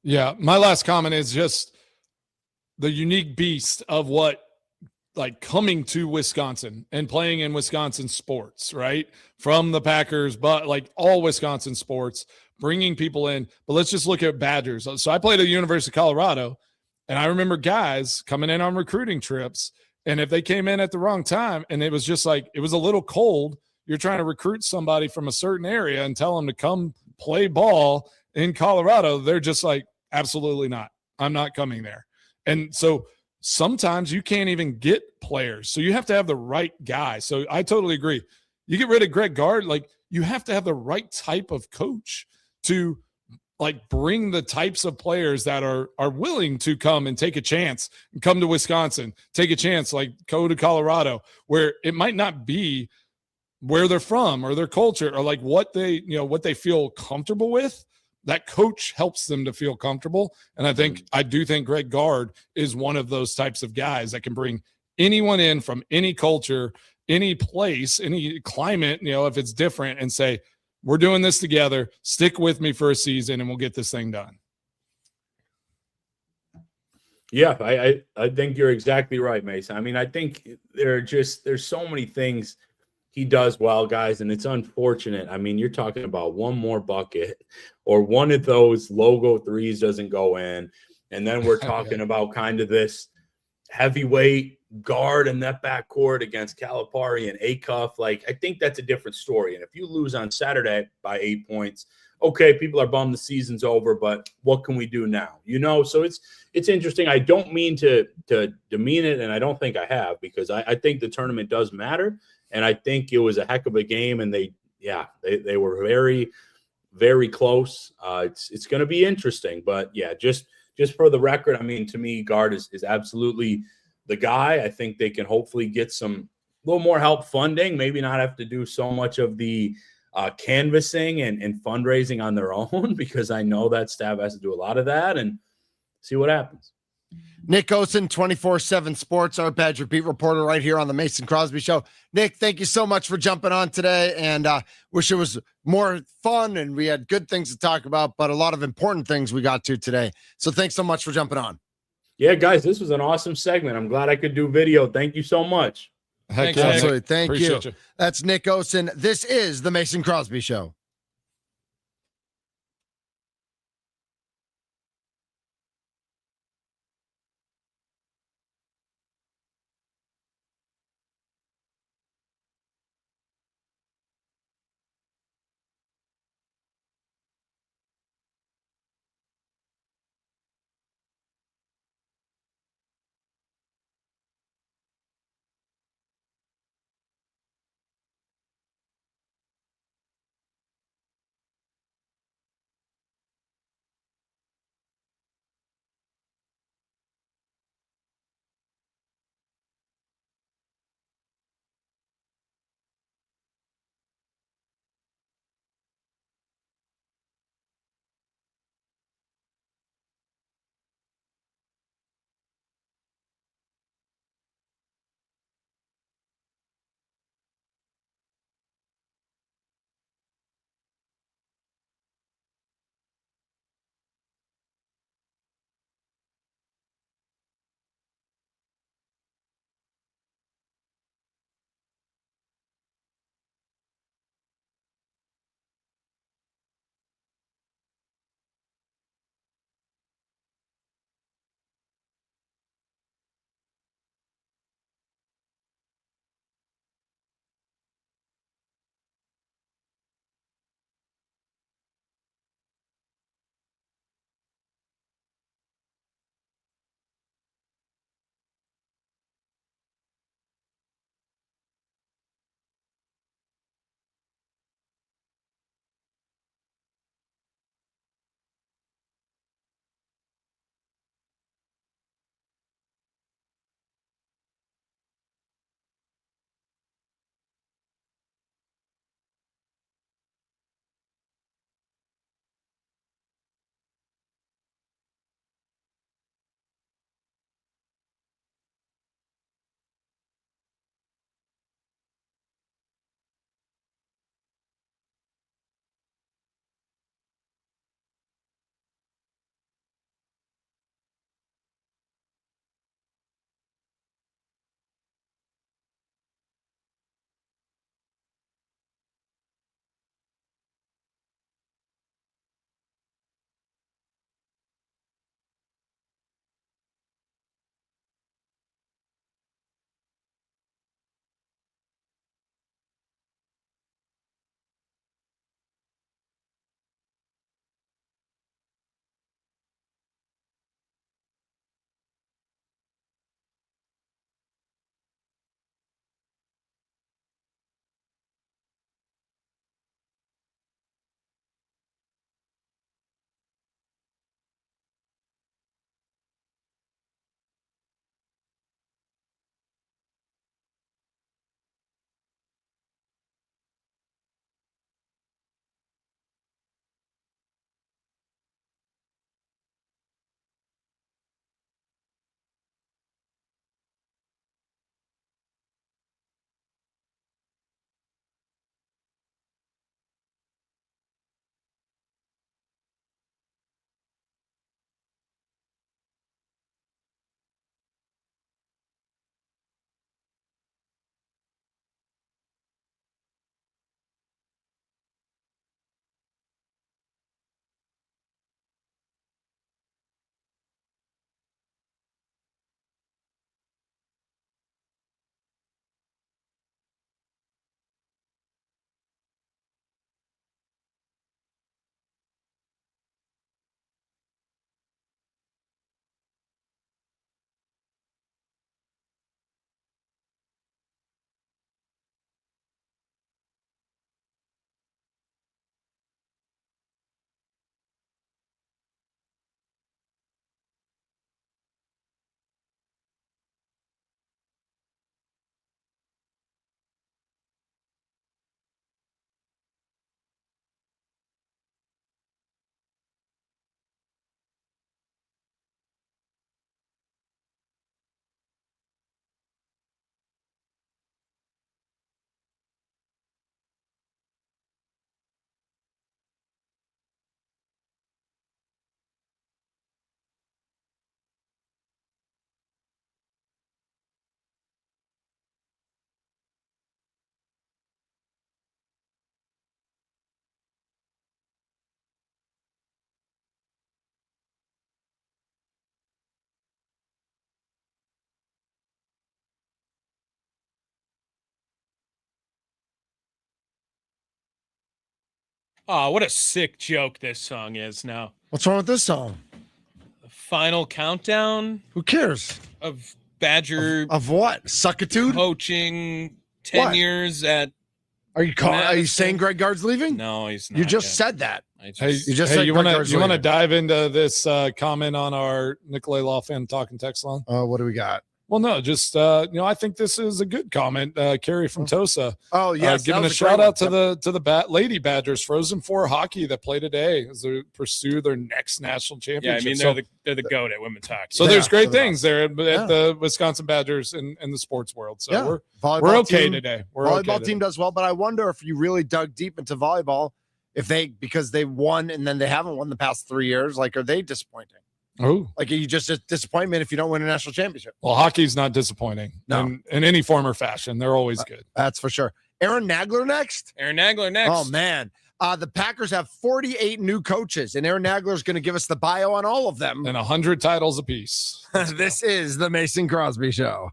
Yeah, my last comment is just the unique beast of what, like, coming to Wisconsin and playing in Wisconsin sports, right? From the Packers, but like all Wisconsin sports, bringing people in. But let's just look at Badgers. So I played at the University of Colorado, and I remember guys coming in on recruiting trips, and if they came in at the wrong time and it was just like, it was a little cold, you're trying to recruit somebody from a certain area and tell them to come play ball in Colorado, they're just like, absolutely not. I'm not coming there. And so sometimes you can't even get players. So you have to have the right guy. So I totally agree. You get rid of Greg Gard, like, you have to have the right type of coach to, like, bring the types of players that are willing to come and take a chance and come to Wisconsin, take a chance, like go to Colorado, where it might not be where they're from or their culture or like what they feel comfortable with. That coach helps them to feel comfortable. And I do think Greg Gard is one of those types of guys that can bring anyone in from any culture, any place, any climate, if it's different, and say, we're doing this together, stick with me for a season and we'll get this thing done. Yeah, I think you're exactly right, Mason. I mean, I think there's so many things he does well, guys, and it's unfortunate. I mean, you're talking about one more bucket or one of those logo threes doesn't go in, and then we're talking about kind of this heavyweight guard in that backcourt against Calipari and Acuff. Like, I think that's a different story. And if you lose on Saturday by 8 points, okay, people are bummed the season's over, but what can we do now? So it's interesting. I don't mean to demean it, and I don't think I have, because I think the tournament does matter. And I think it was a heck of a game, and they were very, very close. It's going to be interesting, but yeah, just for the record, I mean, to me, Gard is absolutely the guy. I think they can hopefully get a little more help funding, maybe not have to do so much of the canvassing and fundraising on their own, because I know that staff has to do a lot of that, and see what happens. Nick Osen, 24/7 Sports, our Badger beat reporter right here on the Mason Crosby Show. Nick, thank you so much for jumping on today, and wish it was more fun and we had good things to talk about, but a lot of important things we got to today. So thanks so much for jumping on. Yeah, guys, this was an awesome segment. I'm glad I could do video. Thank you so much. Thanks, absolutely. Thank Appreciate you. That's Nick Osen. This is the Mason Crosby Show. Oh, what a sick joke this song is now. What's wrong with this song? Final countdown Who cares? of Badger Of what? Suckitude? coaching 10 What? years at Are you saying Greg Gard's leaving? No, he's not. You just said that. You want to dive into this comment on our Nikolay Lawfan talking text line? What do we got? Well, no, just I think this is a good comment. Carrie from Tosa. Oh yes, giving a shout out to the Lady Badgers, Frozen Four hockey that play today as they pursue their next national championship. Yeah, I mean they're the GOAT at women's hockey. So there's great things there at the Wisconsin Badgers in the sports world. So we're okay today. Volleyball team does well, but I wonder if you really dug deep into volleyball, because they won and then they haven't won the past 3 years. Like, are they disappointing? Oh, like, are you just a disappointment if you don't win a national championship? Well, hockey's not disappointing in any form or fashion. They're always good. That's for sure. Aaron Nagler next. Oh man, the Packers have 48 new coaches, and Aaron Nagler is going to give us the bio on all of them and 100 titles apiece. This is the Mason Crosby Show.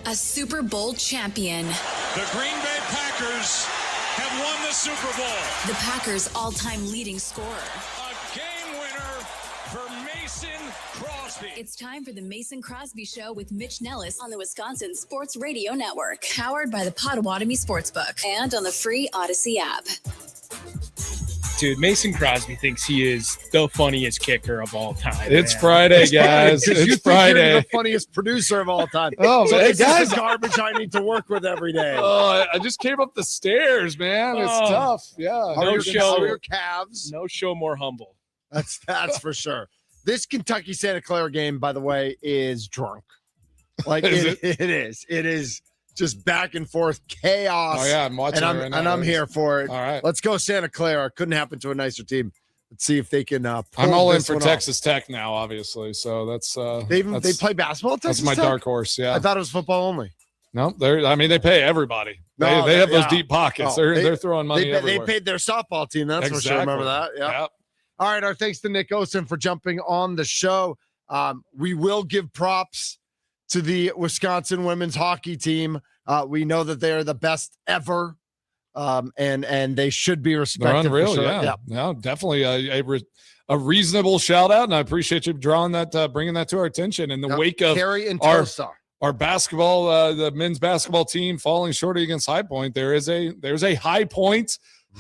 A Super Bowl champion. The Green Bay Packers have won the Super Bowl. The Packers' all-time leading scorer. A game winner for Mason Crosby. It's time for the Mason Crosby Show with Mitch Nellis on the Wisconsin Sports Radio Network, powered by the Potawatomi Sportsbook and on the free Odyssey app. Dude, Mason Crosby thinks he is the funniest kicker of all time. It's Friday, guys. It's Friday. You're the funniest producer of all time. Oh, so man, this guys. is the garbage I need to work with every day. Oh, I just came up the stairs, man. It's tough. Yeah. How are show. your calves? No show more humble. That's for sure. This Kentucky Santa Clara game, by the way, is drunk. Like Is it is. It is just back and forth chaos. Oh yeah, I'm watching and it right now. I'm here for it. All right. Let's go Santa Clara. Couldn't happen to a nicer team. Let's see if they can pull I'm all in this for one Texas Tech now, obviously. So that's they play basketball at that's Texas my Tech? dark horse. Yeah. I thought it was football only. No, they pay everybody. No, they have those yeah. deep pockets. Oh, They're throwing money They everywhere. paid their softball team. That's for sure. Remember that? Yeah. Yep. All right. Our thanks to Nick Osen for jumping on the show. We will give props to the Wisconsin women's hockey team. We know that they are the best ever, and they should be respected. They're unreal. for sure. Yeah. No, definitely a reasonable shout out, and I appreciate you drawing that, bringing that to our attention in the wake of Carrie and our Tosa. Our basketball, the men's basketball team falling short against High Point. There's a high point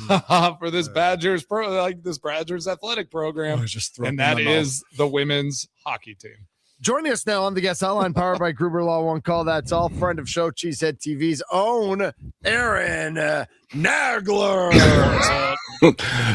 for this Badgers athletic program, and that is the women's hockey team. Joining us now on the guest hotline, powered by Gruber Law One Call. That's all. Friend of show, Cheesehead TV's own Aaron Nagler.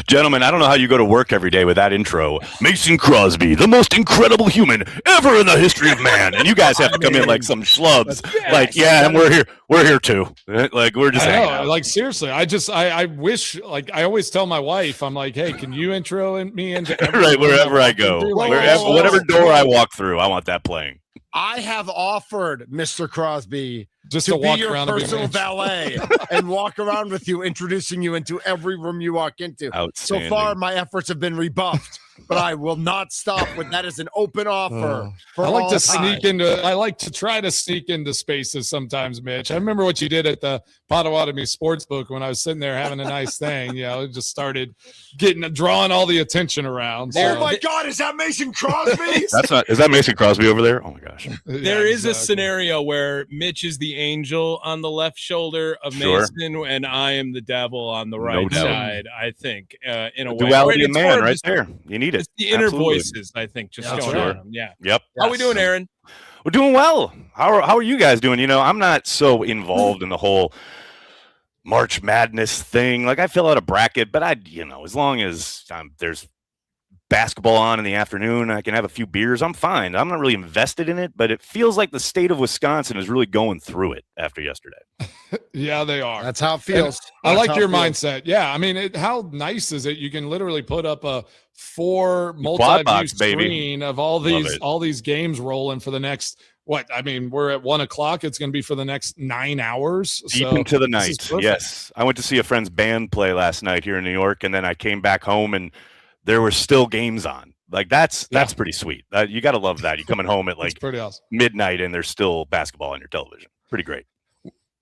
Gentlemen, I don't know how you go to work every day with that intro. Mason Crosby, the most incredible human ever in the history of man. And you guys have to come in like some schlubs. Like, yeah, and we're here too. Like, we're just hanging out. Like, seriously, I wish, like, I always tell my wife, I'm like, hey, can you intro me into right, wherever I go. Whatever door I walk through, I want that playing. I have offered Mr. Crosby just to to walk be your around and be personal Mitch. valet and walk around with you, introducing you into every room you walk into. So Outstanding. far, my efforts have been rebuffed, but I will not stop when that is an open offer. For I like all to time. I like to try to sneak into spaces sometimes, Mitch. I remember what you did at the Potawatomi Sportsbook when I was sitting there having a nice thing. You know, it just started drawing all the attention around. So. Oh my God, is that Mason Crosby? Is that Mason Crosby over there? Oh my gosh. There is a scenario where Mitch is the angel on the left shoulder of Sure. Mason, and I am the devil on the right doubt. side. I think in a way, Duality It's of man more right just- there. You need it. It's the inner Absolutely. voices, I think, just Yeah, going sure. on. Yeah. Yep. How we doing, Aaron? We're doing well. How are you guys doing? You know, I'm not so involved in the whole March Madness thing. Like, I fill out a bracket, but as long as there's basketball on in the afternoon, I can have a few beers, I'm fine. I'm not really invested in it, but it feels like the state of Wisconsin is really going through it after yesterday. Yeah, they are. That's how it feels. I That's like how your it feels. mindset. Yeah, I mean, how nice is it? You can literally put up a 4 Quad multi-view box, baby. screen of all these games rolling for the next we're at 1:00. It's going to be for the next 9 hours. Deep So into the this is night. perfect. Yes. I went to see a friend's band play last night here in New York, and then I came back home and there were still games on. Like, that's pretty sweet. You got to love that. You're coming home at It's like pretty awesome. midnight and there's still basketball on your television. Pretty great.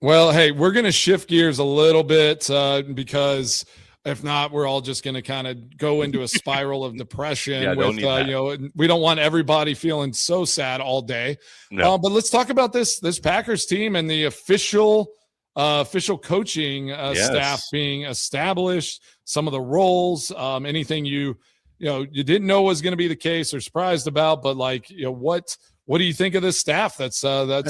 Well, hey, we're going to shift gears a little bit because if not, we're all just going to kind of go into a spiral of depression. Yeah, don't with need that. we don't want everybody feeling so sad all day. No. But let's talk about this Packers team and the official coaching staff being established. Some of the roles, anything you didn't know was going to be the case or surprised about, but what do you think of this staff that's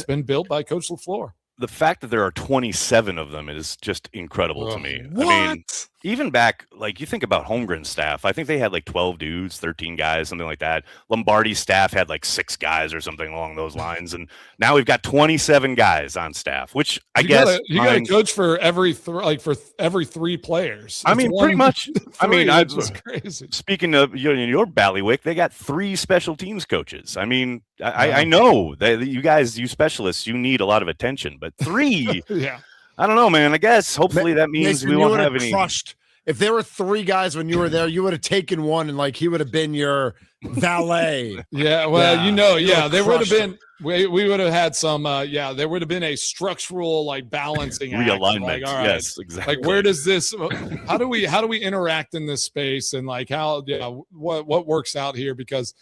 been built by Coach LaFleur? The fact that there are 27 of them is just incredible to me. What? I mean, even back, like, you think about Holmgren's staff, I think they had like 12 dudes, 13 guys, something like that. Lombardi's staff had like 6 guys or something along those lines. And now we've got 27 guys on staff, which I guess you got to coach for every 3 players. I mean, pretty much. I mean, it's just crazy. Speaking of your Ballywick, they got 3 special teams coaches. I mean, I know that you guys, you specialists, you need a lot of attention, but 3, Yeah. I don't know, man. I guess hopefully that means Mason, we you won't would have any. crushed if there were 3 guys when you were there, you would have taken one and like he would have been your valet. Yeah, well, there would have been we would have had some there would have been a structural like balancing realignment. Like, all right, yes, exactly. Like where does this how do we interact in this space and like how what works out here? Because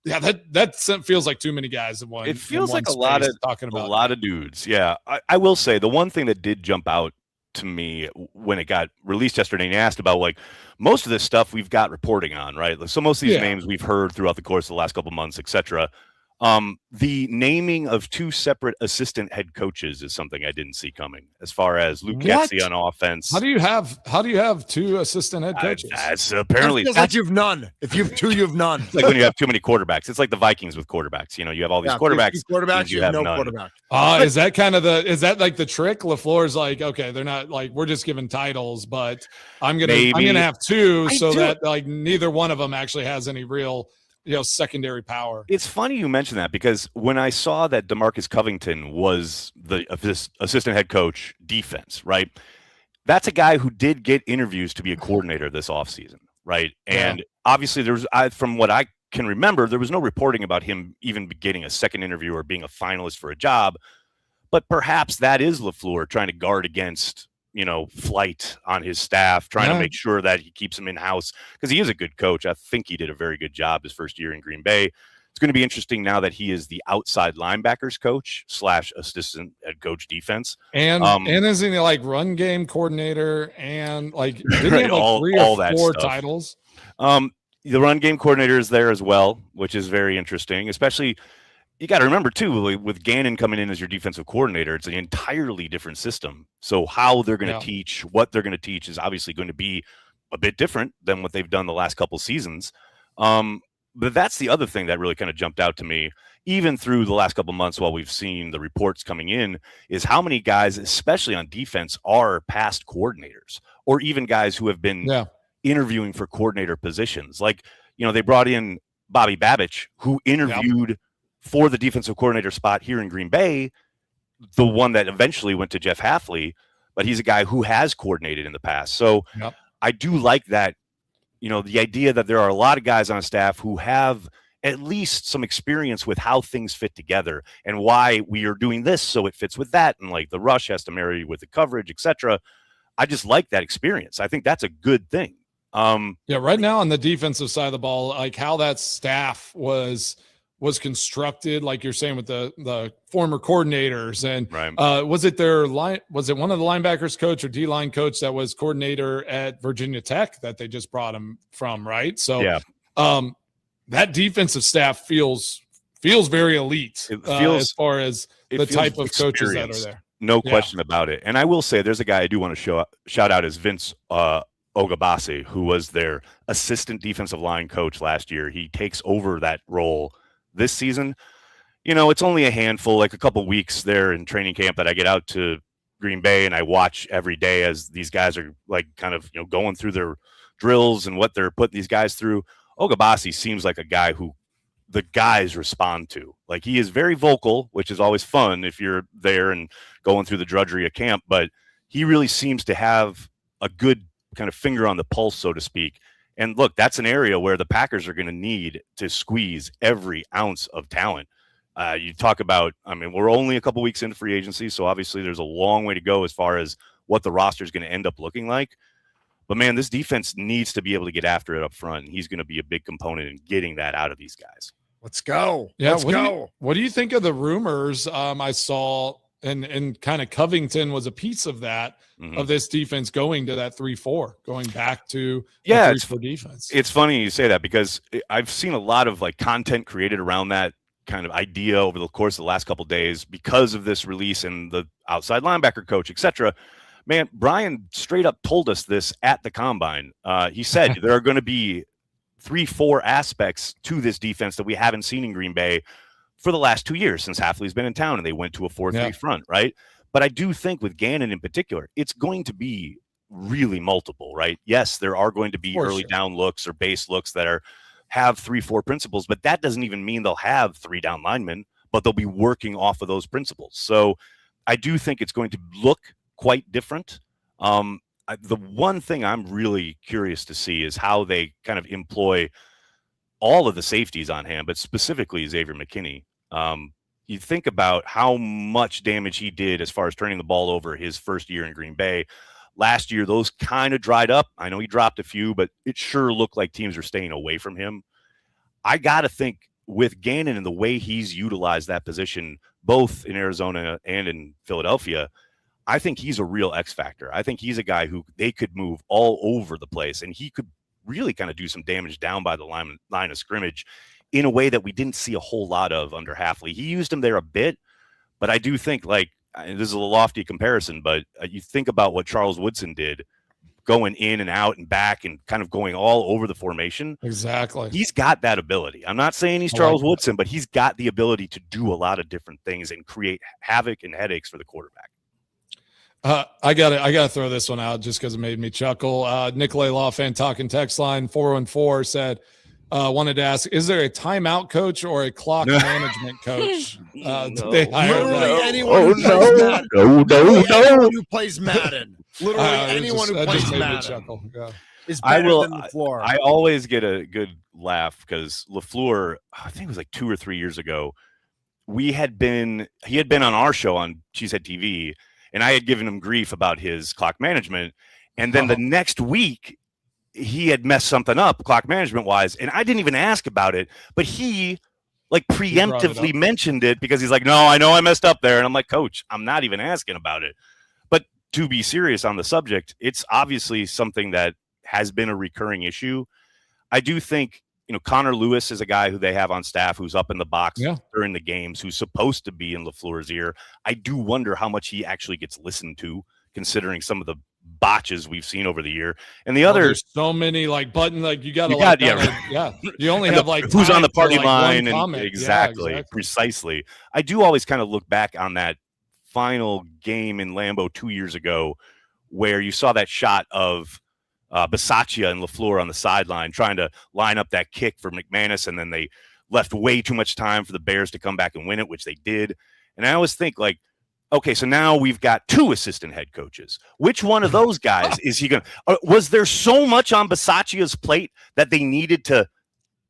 that feels like too many guys in one. It feels like a lot of dudes. Yeah, I will say the one thing that did jump out to me when it got released yesterday, and you asked about like most of this stuff we've got reporting on, right? So most of these names we've heard throughout the course of the last couple of months, etc. The naming of 2 separate assistant head coaches is something I didn't see coming. As far as Luke Getsy on offense, how do you have 2 assistant head coaches? That's apparently like you've none. If you have 2, you have none. It's like when you have too many quarterbacks. It's like the Vikings with quarterbacks. You have all these quarterbacks. You have no quarterback. Is that kind of is that like the trick? LaFleur's like, okay, they're not like we're just giving titles, but I'm gonna have 2 that like neither one of them actually has any real secondary power. It's funny you mention that because when I saw that DeMarcus Covington was this assistant head coach defense, right? That's a guy who did get interviews to be a coordinator this offseason, right? And obviously from what I can remember, there was no reporting about him even getting a second interview or being a finalist for a job. But perhaps that is LaFleur trying to guard against flight on his staff, trying to make sure that he keeps him in-house because he is a good coach. I think he did a very good job his first year in Green Bay. It's going to be interesting now that he is the outside linebackers coach / assistant head coach defense. And isn't he like run game coordinator and like didn't he have like 3 or 4 titles? The run game coordinator is there as well, which is very interesting, especially you got to remember too, with Gannon coming in as your defensive coordinator, it's an entirely different system. So how they're going to teach, what they're going to teach is obviously going to be a bit different than what they've done the last couple seasons. But that's the other thing that really kind of jumped out to me, even through the last couple months while we've seen the reports coming in, is how many guys, especially on defense, are past coordinators or even guys who have been interviewing for coordinator positions. Like, they brought in Bobby Babich, who interviewed for the defensive coordinator spot here in Green Bay, the one that eventually went to Jeff Hafley, but he's a guy who has coordinated in the past. So I do like that, the idea that there are a lot of guys on staff who have at least some experience with how things fit together and why we are doing this so it fits with that, and like the rush has to marry with the coverage, etc. I just like that experience. I think that's a good thing. Right now on the defensive side of the ball, like how that staff was constructed, like you're saying with the former coordinators, and was it one of the linebackers coach or D-line coach that was coordinator at Virginia Tech that they just brought him from, right? So that defensive staff feels very elite as far as the type of coaches that are there. No question about it. And I will say there's a guy I do want to shout out is Vince Ogabasi, who was their assistant defensive line coach last year. He takes over that role this season. It's only a handful, like a couple weeks there in training camp that I get out to Green Bay and I watch every day as these guys are like kind of, going through their drills and what they're putting these guys through. Ogabasi seems like a guy who the guys respond to. Like he is very vocal, which is always fun if you're there and going through the drudgery of camp, but he really seems to have a good kind of finger on the pulse, so to speak. And look, that's an area where the Packers are going to need to squeeze every ounce of talent. You talk about, we're only a couple weeks into free agency, so obviously there's a long way to go as far as what the roster is going to end up looking like. But man, this defense needs to be able to get after it up front, and he's going to be a big component in getting that out of these guys. Let's go. Let's go. What do you think of the rumors I saw? And kind of Covington was a piece of that, of this defense going to that 3-4, going back to 3-4 defense. It's funny you say that because I've seen a lot of like content created around that kind of idea over the course of the last couple of days because of this release and the outside linebacker coach, etc. Man, Brian straight up told us this at the combine. He said there are going to be 3-4 aspects to this defense that we haven't seen in Green Bay for the last 2 years since Hafley's been in town and they went to a 4-3 front, right? But I do think with Gannon in particular, it's going to be really multiple, right? Yes, there are going to be early down looks or base looks that have 3-4 principles, but that doesn't even mean they'll have 3 down linemen, but they'll be working off of those principles. So I do think it's going to look quite different. the one thing I'm really curious to see is how they kind of employ all of the safeties on hand, but specifically Xavier McKinney. You think about how much damage he did as far as turning the ball over his first year in Green Bay. Last year, those kind of dried up. I know he dropped a few, but it sure looked like teams were staying away from him. I got to think with Gannon and the way he's utilized that position, both in Arizona and in Philadelphia, I think he's a real X factor. I think he's a guy who they could move all over the place, and he could really kind of do some damage down by the line of scrimmage in a way that we didn't see a whole lot of under Hafley. He used him there a bit, but I do think, like, this is a lofty comparison, but you think about what Charles Woodson did, going in and out and back and kind of going all over the formation. Exactly. He's got that ability. I'm not saying he's Charles Woodson, but he's got the ability to do a lot of different things and create havoc and headaches for the quarterback. I gotta throw this one out just because it made me chuckle. Nicolay Law fan talking text line 414 said, wanted to ask, is there a timeout coach or a clock management coach? They literally anyone who plays Madden. Literally anyone who plays Madden is better than LaFleur. I always get a good laugh because LaFleur, I think it was like 2 or 3 years ago, he had been on our show on Cheesehead TV, and I had given him grief about his clock management. And then the next week, he had messed something up clock management wise, and I didn't even ask about it, but he like preemptively mentioned it because he's like, no, I know I messed up there. And I'm like, Coach, I'm not even asking about it. But to be serious on the subject, it's obviously something that has been a recurring issue. I do think, Connor Lewis is a guy who they have on staff who's up in the box during the games, who's supposed to be in LaFleur's ear. I do wonder how much he actually gets listened to, considering some of the botches we've seen over the year. And the other, there's so many you gotta you only have who's on the party line and exactly, precisely. I do always kind of look back on that final game in Lambeau 2 years ago where you saw that shot of Bisaccia and LaFleur on the sideline trying to line up that kick for McManus, and then they left way too much time for the Bears to come back and win it, which they did. And I always think, like, okay, so now we've got 2 assistant head coaches. Which one of those guys is he going to? Was there so much on Bisaccia's plate that they needed to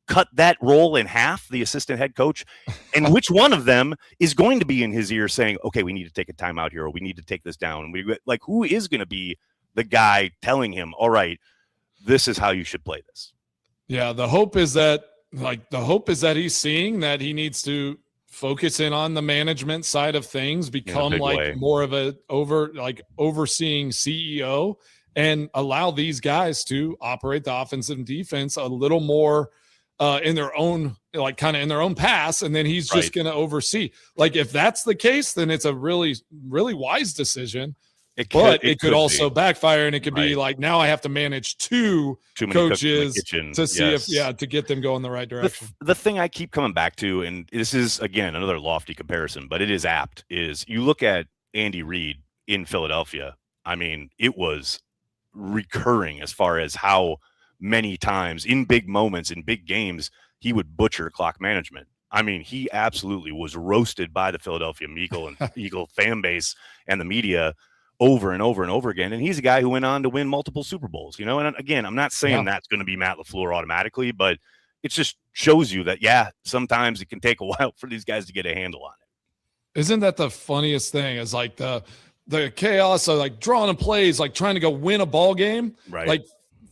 cut that role in half, the assistant head coach? And which one of them is going to be in his ear saying, okay, we need to take a timeout here, or we need to take this down? And who is going to be the guy telling him, all right, this is how you should play this? Yeah, the hope is that he's seeing that he needs to focus in on the management side of things, become more of a overseeing CEO, and allow these guys to operate the offensive and defense a little more in their own, kind of in their own pass. And then he's just going to oversee. If that's the case, then it's a really, really wise decision. It could also backfire, and it could be now I have to manage two coaches to see to get them going the right direction. The thing I keep coming back to, and this is again another lofty comparison, but it is apt, is you look at Andy Reid in Philadelphia. I mean, it was recurring as far as how many times in big moments, in big games, he would butcher clock management. I mean, he absolutely was roasted by the Philadelphia Eagle fan base and the media over and over and over again. And he's a guy who went on to win multiple Super Bowls, And again, I'm not saying that's going to be Matt LaFleur automatically, but it just shows you that, sometimes it can take a while for these guys to get a handle on it. Isn't that the funniest thing is the chaos of drawing of plays, trying to go win a ball game, right?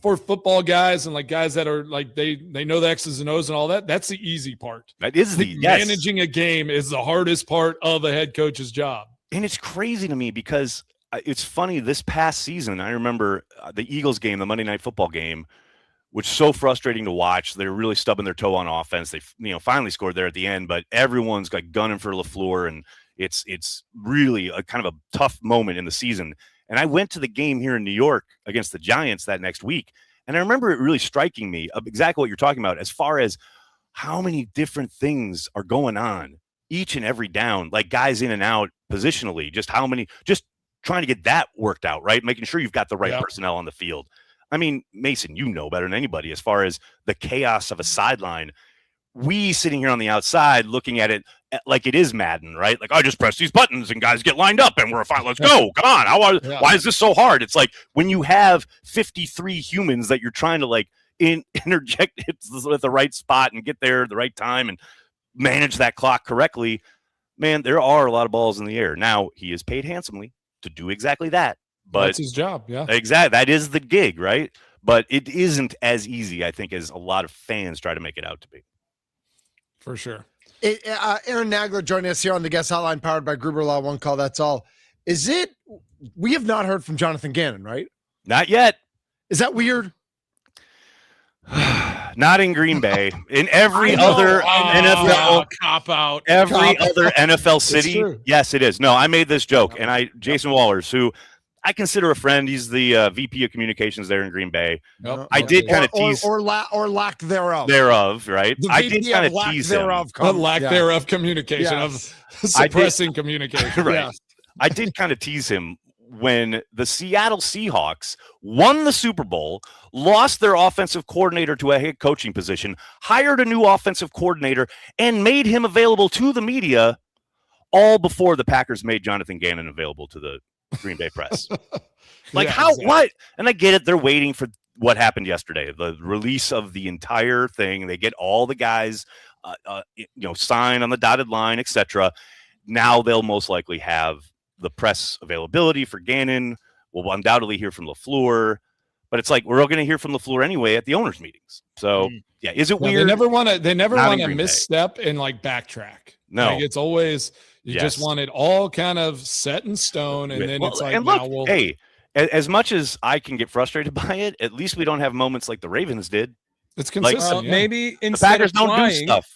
For football guys and guys that are they know the X's and O's and all that. That's the easy part. That is managing a game is the hardest part of a head coach's job. And it's crazy to me because it's funny, this past season, I remember the Eagles game, the Monday Night Football game, which is so frustrating to watch. They're really stubbing their toe on offense. They finally scored there at the end, but everyone's gunning for LaFleur, and it's really a kind of a tough moment in the season. And I went to the game here in New York against the Giants that next week, and I remember it really striking me exactly what you're talking about as far as how many different things are going on each and every down, guys in and out positionally, just trying to get that worked out, right? Making sure you've got the right personnel on the field. I mean, Mason, you know better than anybody as far as the chaos of a sideline. We sitting here on the outside looking at it like it is Madden, right? Like I just press these buttons and guys get lined up and we're fine. Let's go. Come on. Why is this so hard? It's like when you have 53 humans that you're trying to like interject at the right spot and get there at the right time and manage that clock correctly. Man, there are a lot of balls in the air. Now he is paid handsomely to do exactly that. But that's his job. Yeah, exactly. That is the gig, right? But it isn't as easy, I think, as a lot of fans try to make it out to be. For sure. Aaron Nagler joining us here on the guest hotline powered by Gruber Law. One call, that's all. Is it? We have not heard from Jonathan Gannon, right? Not yet. Is that weird? Not in Green Bay. In every other NFL cop out. Other NFL city. Yes, it is. No, I made this joke, and Jason Wallers, who I consider a friend. He's the VP of communications there in Green Bay. Nope. I did kind of tease or lack thereof. Right? The I did kind of tease him. Thereof communication of suppressing communication. Right. Yes. I did kind of tease him when the Seattle Seahawks won the Super Bowl, lost their offensive coordinator to a head coaching position, hired a new offensive coordinator, and made him available to the media, all before the Packers made Jonathan Gannon available to the Green Bay press. What? And I get it. They're waiting for what happened yesterday, the release of the entire thing. They get all the guys, sign on the dotted line, etc. Now they'll most likely have the press availability for Gannon. We'll undoubtedly hear from LaFleur, but it's like we're all going to hear from LaFleur anyway at the owners' meetings. So yeah, is it weird? They never want to misstep and like backtrack. No, like, it's always just want it all kind of set in stone, and then it's like, and look, hey, as much as I can get frustrated by it, at least we don't have moments like the Ravens did. It's consistent. Maybe the instead Packers of flying, don't do stuff.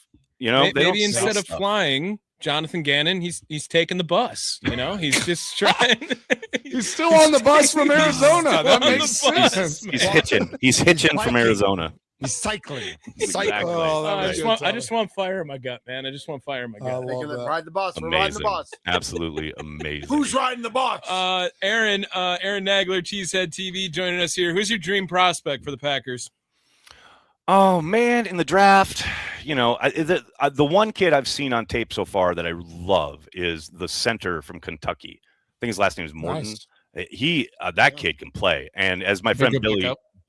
Maybe instead of flying, Jonathan Gannon, he's taking the bus. He's just trying. He's still on the bus from Arizona. That makes sense. He's hitching from Arizona. He's cycling. Exactly. I just want fire in my gut, man. I just want fire in my gut. Ride the bus. Amazing. We're riding the bus. Absolutely amazing. Who's riding the bus? Aaron Nagler, Cheesehead TV, joining us here. Who's your dream prospect for the Packers? Oh man, in the draft, the one kid I've seen on tape so far that I love is the center from Kentucky. I think his last name is Morton. Nice. That kid can play, and as my friend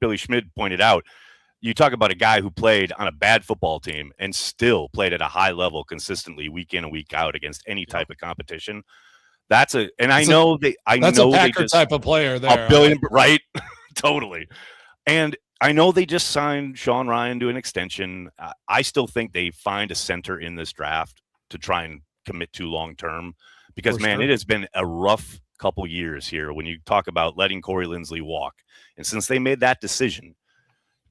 Billy Schmid pointed out, you talk about a guy who played on a bad football team and still played at a high level consistently week in and week out against any type of competition. That's a Packer type of player there. $1 billion, right? Totally. And I know they just signed Sean Ryan to an extension. I still think they find a center in this draft to try and commit to long term because, it has been a rough couple years here when you talk about letting Corey Linsley walk. And since they made that decision,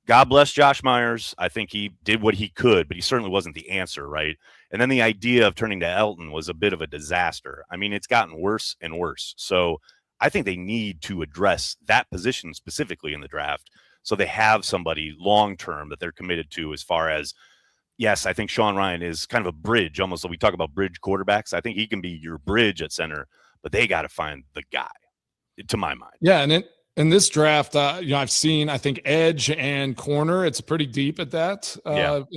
God bless Josh Myers. I think he did what he could, but he certainly wasn't the answer, right? And then the idea of turning to Elton was a bit of a disaster. I mean, it's gotten worse and worse. So I think they need to address that position specifically in the draft so they have somebody long-term that they're committed to as far as, yes, I think Sean Ryan is kind of a bridge, almost like we talk about bridge quarterbacks. I think he can be your bridge at center, but they got to find the guy, to my mind. Yeah, and in this draft, I've seen, I think, edge and corner. It's pretty deep at that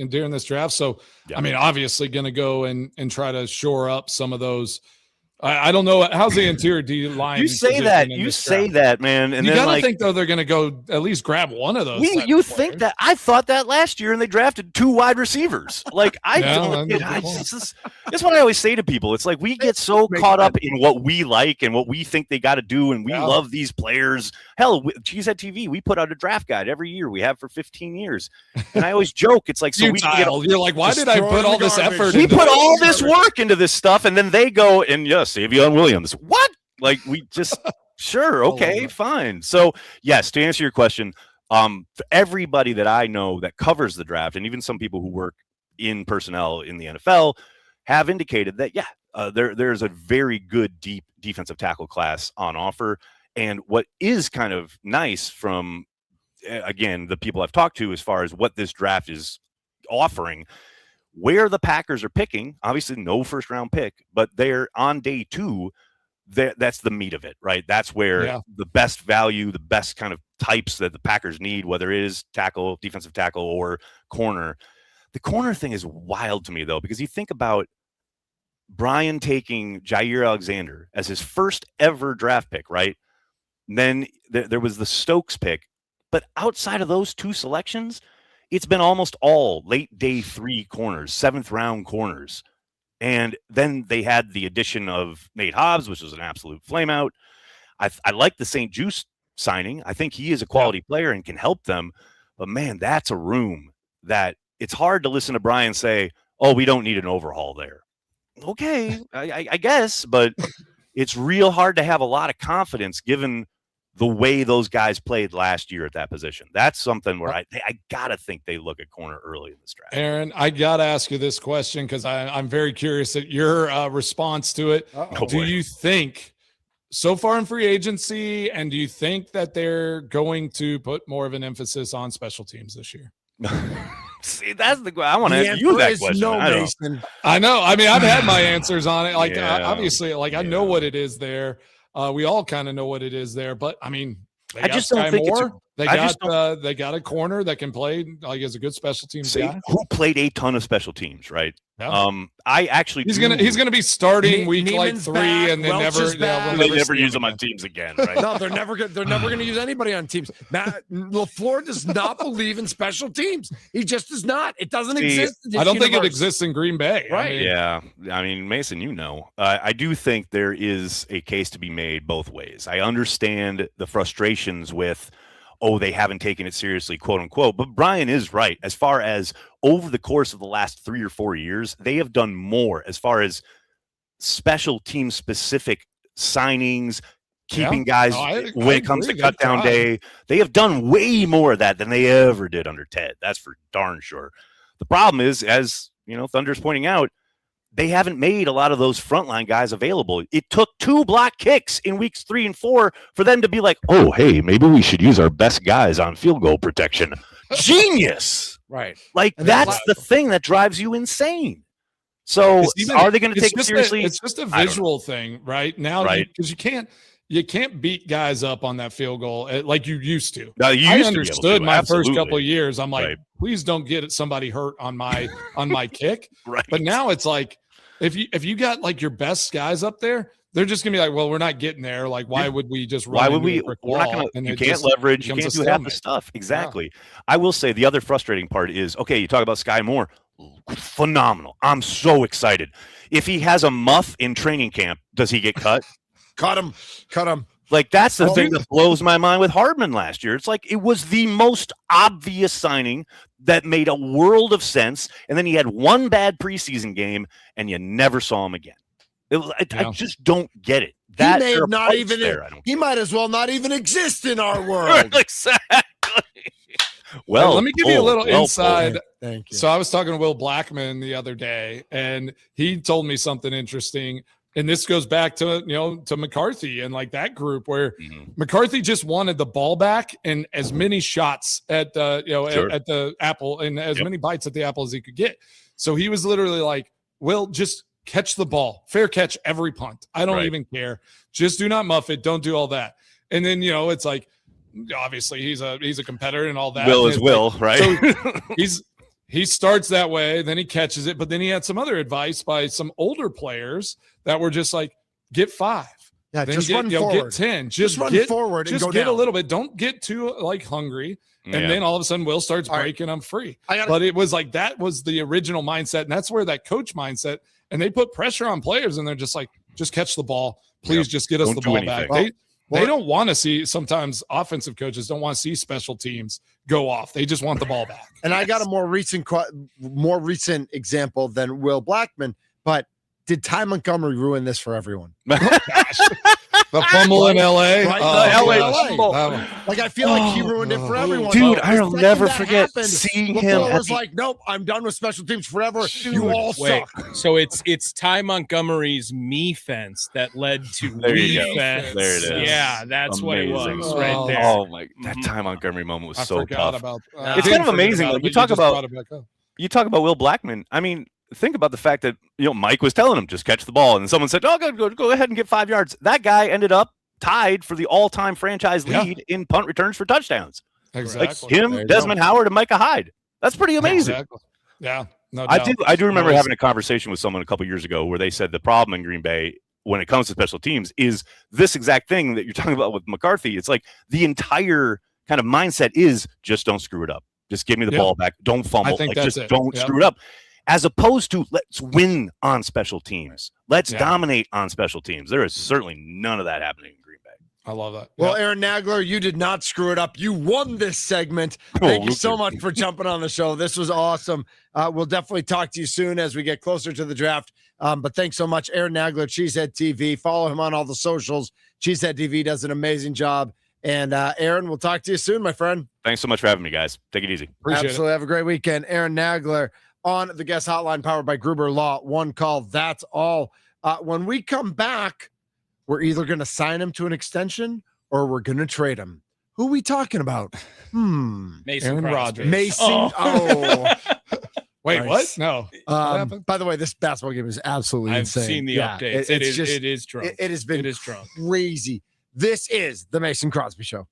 during this draft. So, I mean, obviously going to go and try to shore up some of those. I don't know. How's the interior D line? You say that, man. And you then got to think, though, they're going to go at least grab one of those. You think that? I thought that last year, and they drafted 2 wide receivers. Like, that's what I always say to people. It's like we get so caught up in what we like and what we think they got to do, and we love these players. Hell, Cheesehead TV, we put out a draft guide every year. We have for 15 years. And I always joke, it's like, so we can get, you're like, why did I put all this effort? We put all this work into this stuff, and then they go and Savion Williams. What? Like, we just sure, okay, fine. So yes, to answer your question, for everybody that I know that covers the draft, and even some people who work in personnel in the NFL have indicated that there's a very good deep defensive tackle class on offer. And what is kind of nice from again the people I've talked to as far as what this draft is offering, where the Packers are picking, obviously no first round pick, but they're on day 2. That's the meat of it, right? That's where the best value, the best kind of types that the Packers need, whether it is tackle, defensive tackle, or corner. The corner thing is wild to me, though, because you think about Brian taking Jair Alexander as his first ever draft pick, right? And then there was the Stokes pick. But outside of those two selections, it's been almost all late day 3 corners, 7th round corners. And then they had the addition of Nate Hobbs, which was an absolute flameout. I like the St. Juice signing. I think he is a quality player and can help them. But, man, that's a room that it's hard to listen to Brian say, oh, we don't need an overhaul there. Okay, I guess, but it's real hard to have a lot of confidence given the way those guys played last year at that position. That's something where I got to think they look at corner early in this draft. Aaron, I got to ask you this question because I'm very curious at your response to it. Do you think so far in free agency, and do you think that they're going to put more of an emphasis on special teams this year? See, that's I want to ask you that question. No, Mason. I know. I mean, I've had my answers on it. Like, obviously, like I know what it is there. We all kind of know what it is there, but I mean, I just don't think they got a corner that can play like as a good special teams guy who played a ton of special teams, right? Yeah. I actually he's gonna be starting week Neiman's 3 back, and then we'll never use him on teams again, right? No, they're never gonna use anybody on teams. Matt LaFleur does not believe in special teams. He just does not. It doesn't exist. I don't think it exists in Green Bay, right? I mean, Mason, I do think there is a case to be made both ways. I understand the frustrations with, they haven't taken it seriously, quote unquote. But Brian is right. As far as over the course of the last 3 or 4 years, they have done more as far as special team specific signings, keeping guys when it comes to cut down day. They have done way more of that than they ever did under Ted. That's for darn sure. The problem is, as Thunder's pointing out, they haven't made a lot of those frontline guys available. It took 2 block kicks in weeks 3 and 4 for them to be like, oh, hey, maybe we should use our best guys on field goal protection. Genius. Right. Like, that's the thing that drives you insane. So are they going to take it seriously? It's just a visual thing right now, right? Because you can't beat guys up on that field goal like you used to. No, I understood my absolutely. first couple of years. I'm like, please don't get somebody hurt on my kick. Right. But now it's like, if you got like your best guys up there, they're just gonna be like, well, we're not getting there. Like, why would we just run? Why would we? We're not gonna. You can't leverage. You can't do half the stuff. Exactly. Yeah. I will say the other frustrating part is, okay, you talk about Sky Moore, phenomenal. I'm so excited. If he has a muff in training camp, does he get cut? Cut him. Like, that's the thing that blows my mind with Hardman last year. It's like it was the most obvious signing that made a world of sense, and then he had one bad preseason game, and you never saw him again. I just don't get it. That he may have not even. He might as well not even exist in our world. Exactly. Well, let me give you a little inside. Thank you. So I was talking to Will Blackman the other day, and he told me something interesting. And this goes back to to McCarthy and like that group where McCarthy just wanted the ball back and as many shots at at the apple and as many bites at the apple as he could get. So he was literally like, "Will, just catch the ball, fair catch every punt. I don't even care. Just do not muff it. Don't do all that." And then it's like, obviously he's a competitor and all that. Will is Will, right? So he starts that way, then he catches it, but then he had some other advice by some older players that were just like, get 5. Yeah, then just run forward. Get 10. Just run forward and just go get down. a little bit. Don't get too hungry. And then all of a sudden Will starts breaking, I'm free. But it was like that was the original mindset, and that's where that coach mindset, and they put pressure on players, and they're just like, just catch the ball. Please just get us the ball back. They don't want to see, sometimes offensive coaches don't want to see special teams go off. They just want the ball back. And I got a more recent example than Will Blackman, but did Ty Montgomery ruin this for everyone? The fumble in LA. Right? LA. Like, I feel like he ruined it for everyone. Dude, I'll never forget seeing him. Was like, nope, I'm done with special teams forever. You all suck. So it's Ty Montgomery's me fence that led to me fence. There it is. Yeah, that's amazing. What it was right there. Oh my, that Ty Montgomery moment was so tough. It's kind of amazing. You talk about Will Blackman. I mean, think about the fact that Mike was telling him just catch the ball, and someone said, "Oh, go ahead and get 5 yards." That guy ended up tied for the all-time franchise lead in punt returns for touchdowns. Exactly. Like him, Desmond Howard, and Micah Hyde. That's pretty amazing. Exactly. Yeah. No I doubt. do remember Always. having a conversation with someone a couple years ago where they said the problem in Green Bay when it comes to special teams is this exact thing that you're talking about with McCarthy. It's like the entire kind of mindset is just don't screw it up. Just give me the ball back. Don't fumble. I think like, that's just it. don't screw it up. As opposed to let's win on special teams. Let's dominate on special teams. There is certainly none of that happening in Green Bay. I love that. Well, Aaron Nagler, you did not screw it up. You won this segment. Thank you so much for jumping on the show. This was awesome. We'll definitely talk to you soon as we get closer to the draft. But thanks so much, Aaron Nagler, Cheesehead TV. Follow him on all the socials. Cheesehead TV does an amazing job. And Aaron, we'll talk to you soon, my friend. Thanks so much for having me, guys. Take it easy. Appreciate Absolutely. Have a great weekend. Aaron Nagler on the guest hotline powered by Gruber Law. One call. That's all. When we come back, we're either going to sign him to an extension or we're going to trade him. Who are we talking about? Mason Aaron Crosby. Rodgers. Mason. Wait, Nice. what? No. What happened? By the way, this basketball game is absolutely I've insane. seen the Yeah, updates. It is drunk. It has been It is drunk. crazy. This is the Mason Crosby Show.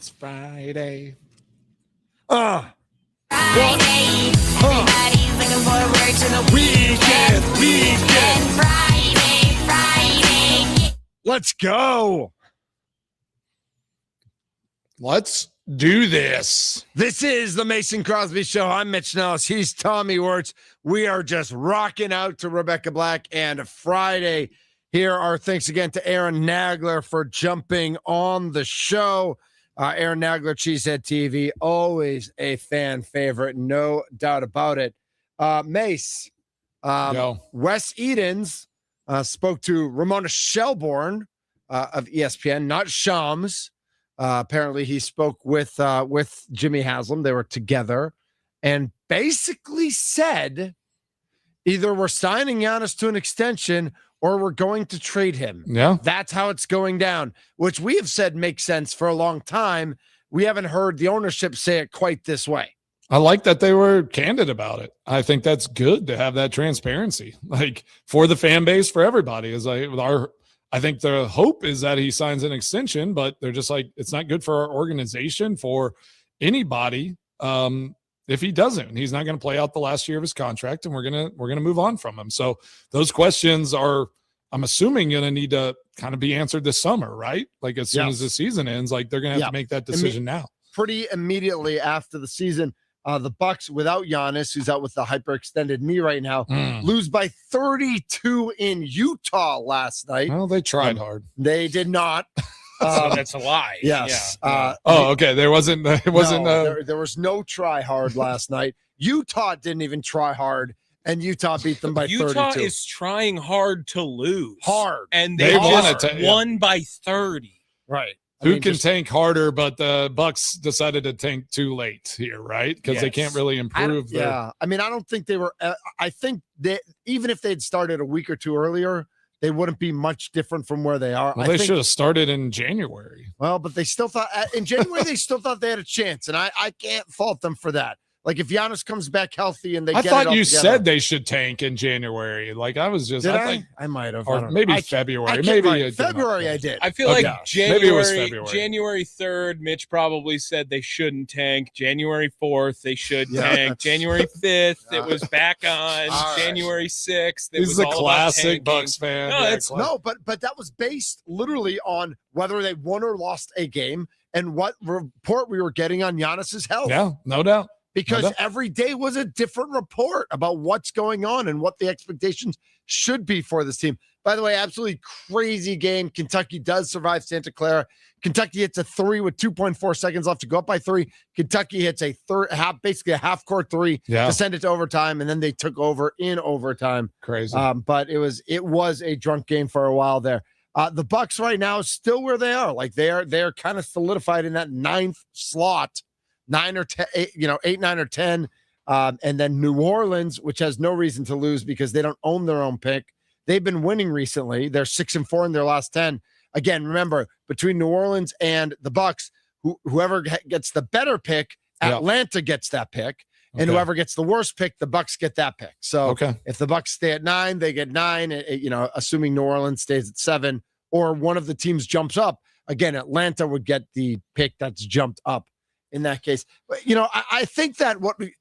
It's Friday. Friday. Everybody's looking forward to the weekend. Friday. Let's go. Let's do this. This is the Mason Crosby Show. I'm Mitch Nellis. He's Tommy Wirtz. We are just rocking out to Rebecca Black and Friday. Here are thanks again to Aaron Nagler for jumping on the show. Aaron Nagler, Cheesehead TV, always a fan favorite, no doubt about it. Mace, Wes Edens spoke to Ramona Shelbourne of ESPN, not Shams. Apparently, he spoke with Jimmy Haslam. They were together and basically said either we're signing Giannis to an extension or we're going to trade him. Yeah. That's how it's going down, which we have said makes sense for a long time. We haven't heard the ownership say it quite this way. I like that they were candid about it. I think that's good to have that transparency, like for the fan base, for everybody. Is like I think the hope is that he signs an extension, but they're just like, it's not good for our organization, for anybody. If he doesn't, he's not going to play out the last year of his contract, and we're gonna move on from him. So those questions are, I'm assuming, going to need to kind of be answered this summer, right? Like as soon as the season ends, like they're going to have to make that decision now. Pretty immediately after the season, the Bucks without Giannis, who's out with the hyperextended knee right now, lose by 32 in Utah last night. Well, they tried hard. They did not. So that's a lie. Yes. Yeah. Okay. There was no try hard last night. Utah didn't even try hard, and Utah beat them by 32. Utah is trying hard to lose. Hard. And they just won by 30. Right. Who can tank harder, but the Bucks decided to tank too late here, right? Because they can't really improve. I don't think they were. I think that even if they'd started a week or two earlier, they wouldn't be much different from where they are. Well, they should have started in January. Well, but they still thought in January they still thought they had a chance, and I can't fault them for that. Like if Giannis comes back healthy and they get it all thought you together. Said they should tank in January. Like I was just, I might have, or maybe February. Maybe February. I did. I feel like maybe it was February. January 3rd, Mitch probably said they shouldn't tank. January 4th, they should tank. January 5th, it was back on. January 6th, it was a all classic Bucks fan. But that was based literally on whether they won or lost a game and what report we were getting on Giannis's health. Yeah, no doubt. Because every day was a different report about what's going on and what the expectations should be for this team. By the way, absolutely crazy game. Kentucky does survive Santa Clara. Kentucky hits a 3 with 2.4 seconds left to go up by 3. Kentucky hits a basically a half-court 3 to send it to overtime, and then they took over in overtime. Crazy. But it was a drunk game for a while there. The Bucks right now is still where they are. Like they're kind of solidified in that 9th slot. 9 or 10, 8, 9 or 10. And then New Orleans, which has no reason to lose because they don't own their own pick. They've been winning recently. They're 6-4 in their last 10. Again, remember, between New Orleans and the Bucks, whoever gets the better pick, Atlanta gets that pick. And whoever gets the worst pick, the Bucks get that pick. So if the Bucks stay at 9, they get 9, assuming New Orleans stays at 7, or one of the teams jumps up. Again, Atlanta would get the pick that's jumped up. In that case, but I think that what we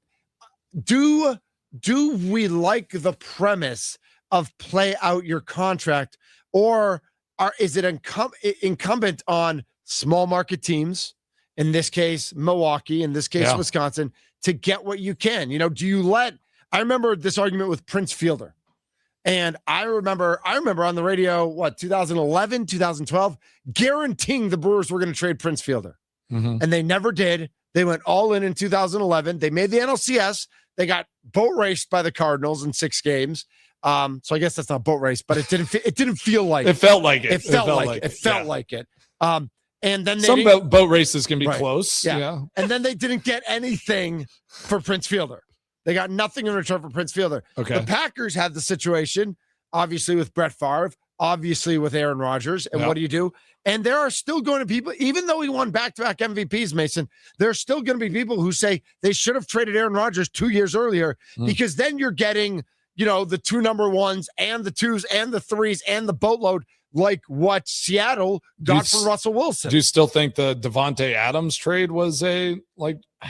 do we like the premise of play out your contract, or is it incumbent on small market teams, in this case Milwaukee, in this case Wisconsin, to get what you can? Do you let? I remember this argument with Prince Fielder, and I remember on the radio 2011, 2012, guaranteeing the Brewers were going to trade Prince Fielder. And they never did. They went all in 2011. They made the NLCS. They got boat raced by the Cardinals in 6 games. So I guess that's not boat race, but it didn't feel like it. Felt like it. It felt like it. And then some boat races can be close. Yeah. And then they didn't get anything for Prince Fielder. They got nothing in return for Prince Fielder. Okay. The Packers had the situation, obviously, with Brett Favre, obviously with Aaron Rodgers. And what do? And there are still going to be people, even though he won back-to-back MVPs, Mason, there's still going to be people who say they should have traded Aaron Rodgers 2 years earlier, because then you're getting, the 2 number 1s and the 2s and the 3s and the boatload. like what Seattle got for Russell Wilson. Do you still think the Devontae Adams trade was a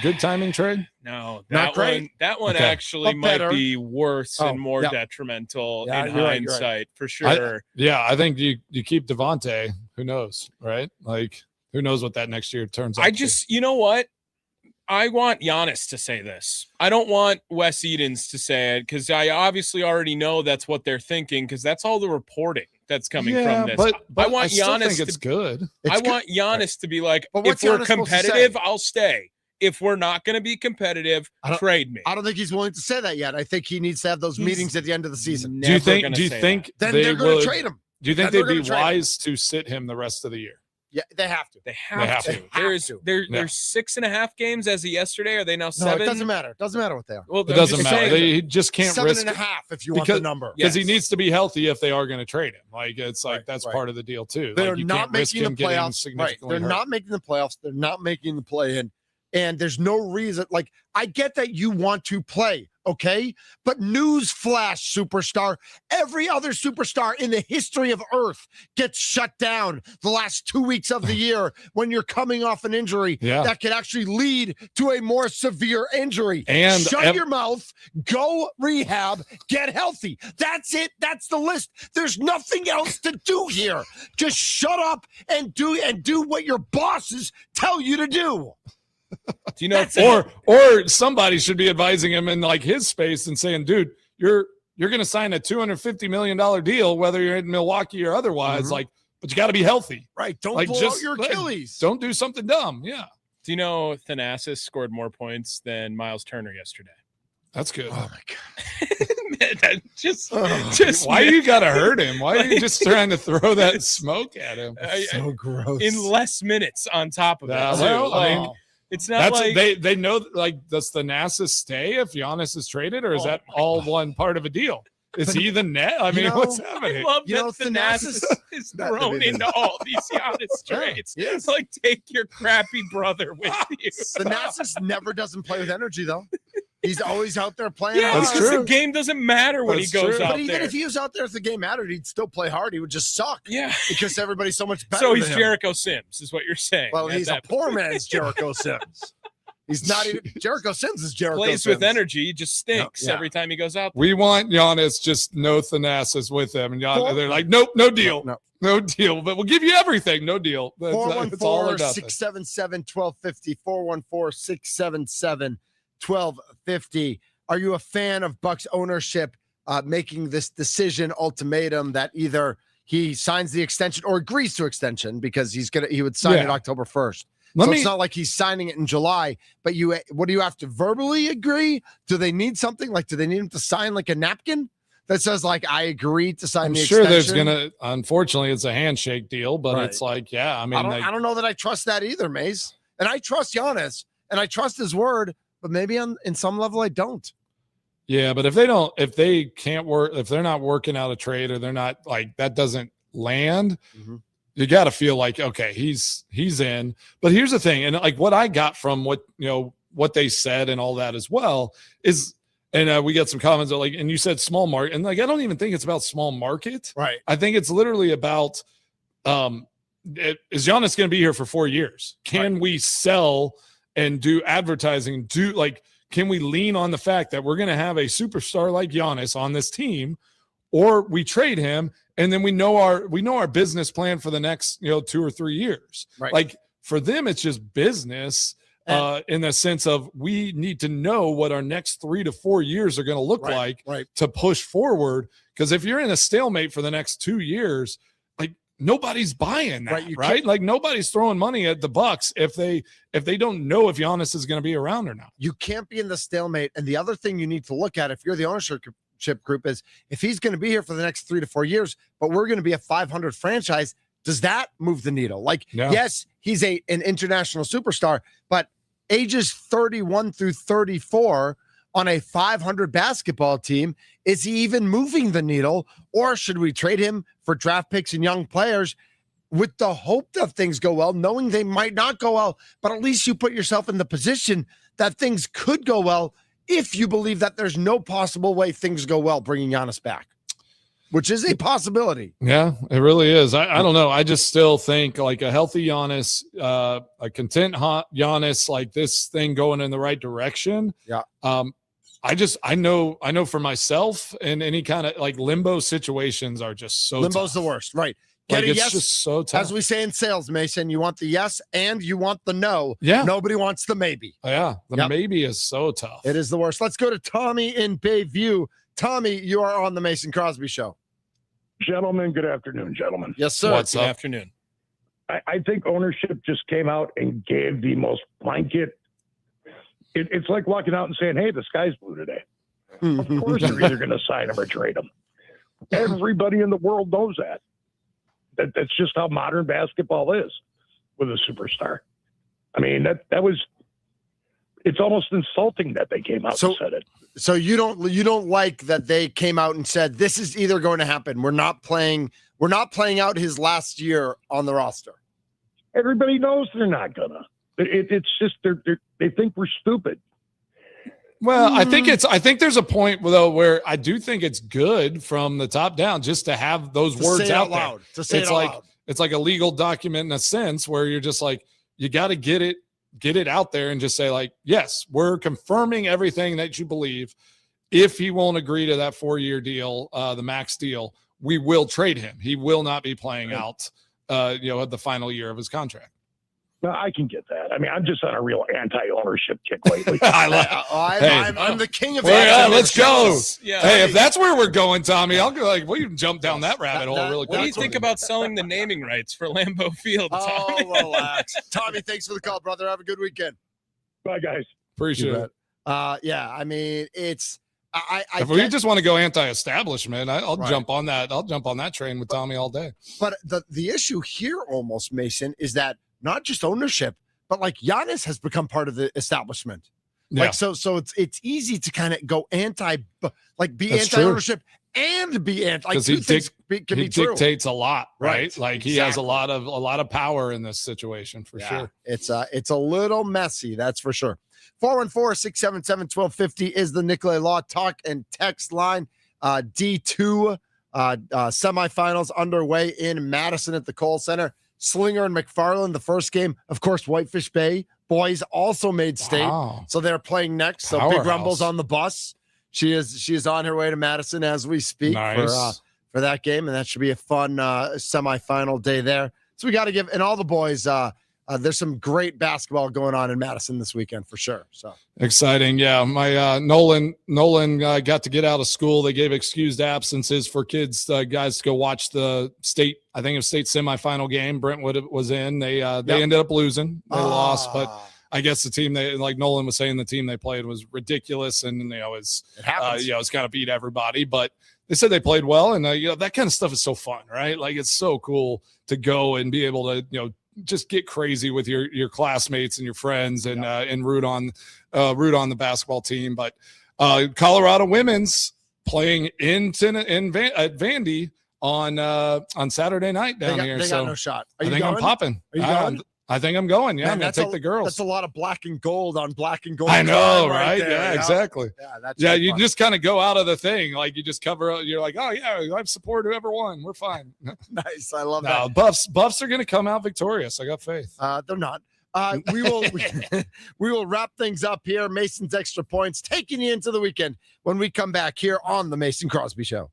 good timing trade? No, Not great. That one Okay. actually might be worse and more yeah. detrimental Yeah, in you're right, hindsight, for sure. I think you keep Devontae. Who knows, right? Like, who knows what that next year turns out to. You know what? I want Giannis to say this. I don't want Wes Edens to say it, because I obviously already know that's what they're thinking, because that's all the reporting that's coming from this. But I want still Giannis think it's good. I want Giannis to be like, But if what's we're Giannis supposed to competitive, say? I'll stay. If we're not going to be competitive, trade me. I don't think he's willing to say that yet. I think he needs to have those meetings at the end of the season. Do you think then they they're going would to trade him? Do you think Then they'd they're be gonna trade him. wise to sit him the rest of the year? Yeah, they have to. They have to. There's 6.5 games as of yesterday. Are they now 7? No, it doesn't matter. It doesn't matter what they are. Well, It doesn't matter. They just can't 7.5 risk if you want the number. because he needs to be healthy if they are going to trade him. Like that's Right. part of the deal too. They're Like, you not can't risk making the him getting playoffs. Right. significantly They're hurt. not making the playoffs. They're not making the play-in. And there's no reason. Like, I get that you want to play, okay? But news flash, superstar. Every other superstar in the history of Earth gets shut down the last 2 weeks of the year when you're coming off an injury that could actually lead to a more severe injury. And shut your mouth, go rehab, get healthy. That's it. That's the list. There's nothing else to do here. Just shut up and do what your bosses tell you to do. Do you know? Or somebody should be advising him in like his space and saying, dude, you're going to sign a $250 million deal, whether you're in Milwaukee or otherwise. Like, but you got to be healthy. Right. Don't like, blow out your Achilles. Don't do something dumb. Yeah. Do you know Thanasis scored more points than Miles Turner yesterday? That's good. Oh my God. Man, just why you got to hurt him? Why are you just trying to throw that smoke at him? So gross. In less minutes on top of it. Well, too. I mean, it's not like they know, like, does Thanasis stay if Giannis is traded, or is that all one part of a one Is he the net? I mean, what's happening? I love that Thanasis is thrown into all these Giannis trades. Yes. Like, take your crappy brother with you. Thanasis never doesn't play with energy, though. He's always out there playing. Yeah, hard. That's true. The game doesn't matter when he goes out But even there. if he was out there, if the game mattered, he'd still play hard. He would just suck. Yeah. Because everybody's so much better. So he's than him. Jericho Sims, is what you're saying. Well, at he's a that poor point. man's Jericho Sims. He's not even Jericho Sims is Jericho Plays Sims. with energy, he just stinks Yeah. every time he goes out there. We want Giannis, just no Thanasis with him. And they're like, nope, no deal. No deal. But we'll give you everything. No deal. That's all I got. 414-677-1250. 414-677-1250. Are you a fan of Bucks ownership making this decision ultimatum that either he signs the extension or agrees to extension, because he would sign it October 1st? It's not like he's signing it in July, but what do you have to verbally agree? Do they need something? Like, do they need him to sign like a napkin that says like, I agree to sign I'm the sure extension? there's unfortunately it's a handshake deal, but Right. it's like, yeah, I mean, I don't know that I trust that either, Mace. And I trust Giannis and I trust his word, but maybe in some level I don't. yeah, but if they can't work, if they're not working out a trade, or they're not, like, that doesn't land, you got to feel like, okay, he's in. But here's the thing, and like what I got from what they said and all that as well is, and we got some comments that, like, and you said small market, and like I don't even think it's about small market. Right. I think it's literally about is Giannis going to be here for 4 years? Can we sell and do advertising? Can we lean on the fact that we're going to have a superstar like Giannis on this team, or we trade him and then we know our business plan for the next 2 or 3 years? Right. Like, for them, it's just business in the sense of we need to know what our next 3 to 4 years are going to look like to push forward. Because if you're in a stalemate for the next 2 years, like, nobody's buying that, right? Like, nobody's throwing money at the Bucks if they don't know if Giannis is going to be around or not. You can't be in the stalemate. And the other thing you need to look at, if you're the ownership group, is if he's going to be here for the next 3 to 4 years, but we're going to be a 500 franchise, does that move the needle? Like, yes, he's an international superstar, but ages 31 through 34 on a 500 basketball team, is he even moving the needle? Or should we trade him for draft picks and young players with the hope that things go well, knowing they might not go well, but at least you put yourself in the position that things could go well if you believe that there's no possible way things go well bringing Giannis back? which is a possibility. Yeah, it really is. I don't know. I just still think like a healthy Giannis, a content Giannis, like this thing going in the right direction. Yeah. I know for myself, and any kind of like limbo situations are just so Limbo's tough. the worst, right? Like, it's yes, just so tough. As we say in sales, Mason, you want the yes and you want the no. Yeah. Nobody wants the maybe. Yeah. The maybe is so tough. It is the worst. Let's go to Tommy in Bayview. Tommy, you are on the Mason Crosby Show. Gentlemen, good afternoon, gentlemen. Yes, sir. What's Good up? afternoon. I think ownership just came out and gave the most blanket. It's like walking out and saying, hey, the sky's blue today. Of course you're either going to sign him or trade him. Everybody in the world knows that. That's just how modern basketball is with a superstar. I mean, it's almost insulting that they came out and said it. So you don't like that they came out and said this is either going to happen. We're not playing out his last year on the roster. Everybody knows they're not gonna. It's just they think we're stupid. Well, I think there's a point though where I do think it's good from the top down just to have those words out loud. To say it out loud. It's like a legal document in a sense where you're just like, you got to get it out there and just say like, yes, we're confirming everything that you believe. If he won't agree to that 4-year deal, the max deal, we will trade him. He will not be playing out, at the final year of his contract. No, I can get that. I mean, I'm just on a real anti-ownership kick lately. I'm the king of let's go. Yeah. Hey, if that's where we're going, Tommy, I'll go. Like, we can jump down that rabbit hole really quick. What do you think about selling the naming rights for Lambeau Field, Tommy? Oh, relax. Tommy, thanks for the call, brother. Have a good weekend. Bye, guys. Appreciate it. Yeah, I mean, it's if we just want to go anti-establishment, I'll jump on that. I'll jump on that train with Tommy all day. But the issue here, almost Mason, is that not just ownership, but like Giannis has become part of the establishment. Yeah. Like so it's easy to kind of go be That's anti-ownership and be anti. Like Because he dictates a lot, right? Right. Like he has a lot of power in this situation for sure. It's a little messy, that's for sure. 414-677-1250 is the Nicolay Law talk and text line. D2 semifinals underway in Madison at the Kohl Center. Slinger and McFarland, the first game, of course, Whitefish Bay boys also made state. Wow. So they're playing next. So Powerhouse. Big Rumble's on the bus. She is on her way to Madison as we speak for that game. And that should be a fun semifinal day there. So we got to give, and all the boys, there's some great basketball going on in Madison this weekend for sure. So exciting. Yeah. My Nolan got to get out of school. They gave excused absences for kids, guys to go watch the state semifinal game. Brentwood was in. They ended up losing. They lost, but I guess the team like Nolan was saying, the team they played was ridiculous and it's kind of beat everybody, but they said they played well. And that kind of stuff is so fun, right? Like it's so cool to go and be able to, just get crazy with your classmates and your friends and root on the basketball team. But Colorado women's playing at Vandy on Saturday night down here. They got no shot. I think I'm popping. Are you going? I think I'm going. Yeah, Man, I'm going to take the girls. That's a lot of black and gold on black and gold. I know, right? There, yeah, exactly. Yeah, you just kind of go out of the thing. Like you just cover, you're like, oh, yeah, I support whoever won. We're fine. Nice. I love that. Buffs are going to come out victorious. I got faith. They're not. We will wrap things up here. Mason's Extra Points taking you into the weekend when we come back here on the Mason Crosby Show.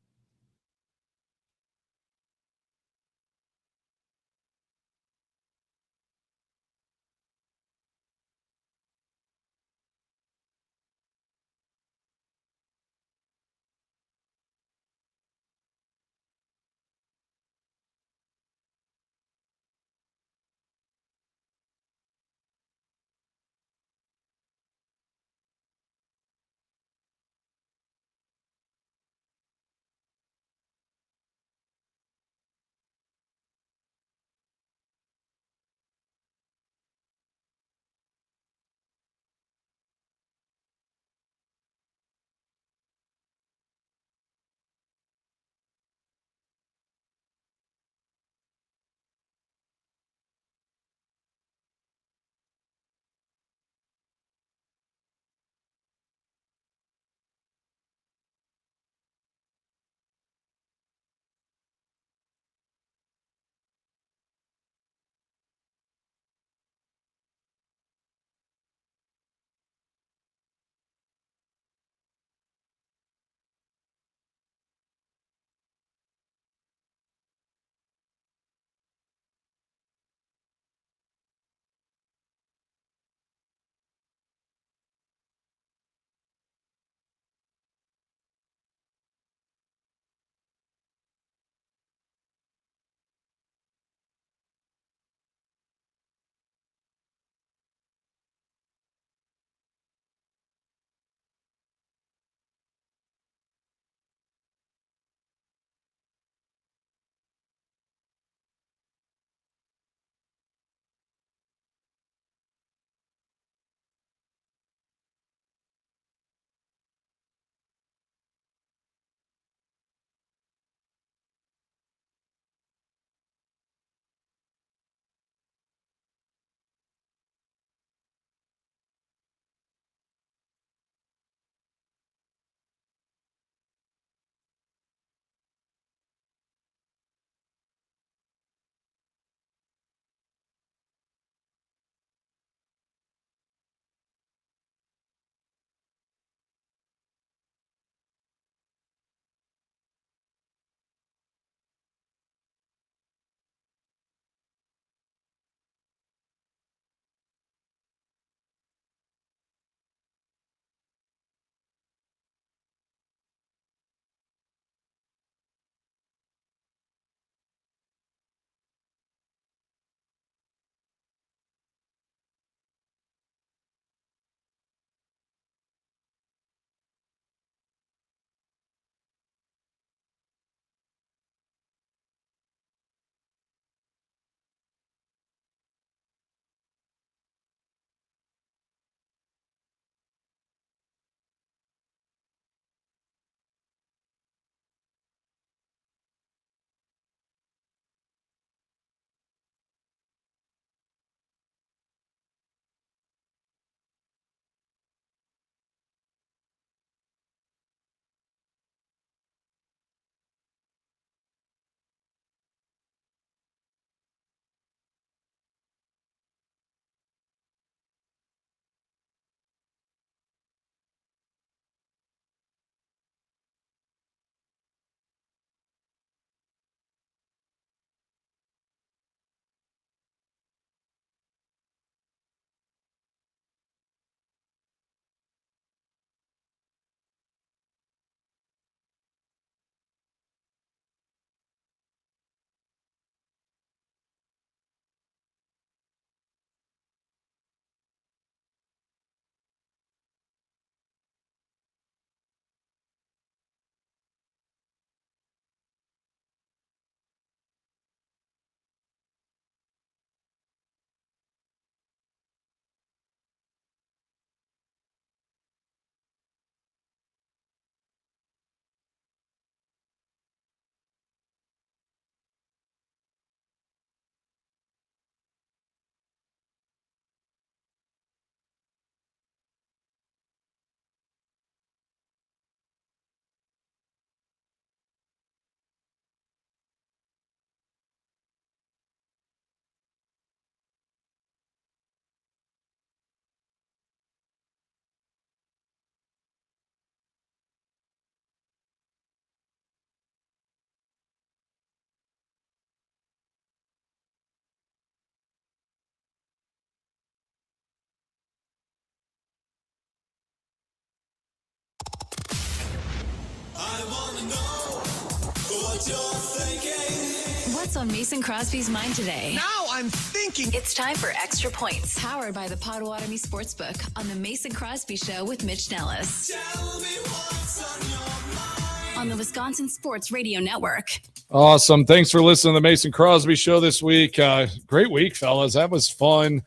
What's on Mason Crosby's mind today? Now I'm thinking. It's time for Extra Points, powered by the Potawatomi Sportsbook on the Mason Crosby Show with Mitch Nellis. Tell me what's on your mind. On the Wisconsin Sports Radio Network. Awesome. Thanks for listening to the Mason Crosby Show this week. Great week, fellas. That was fun.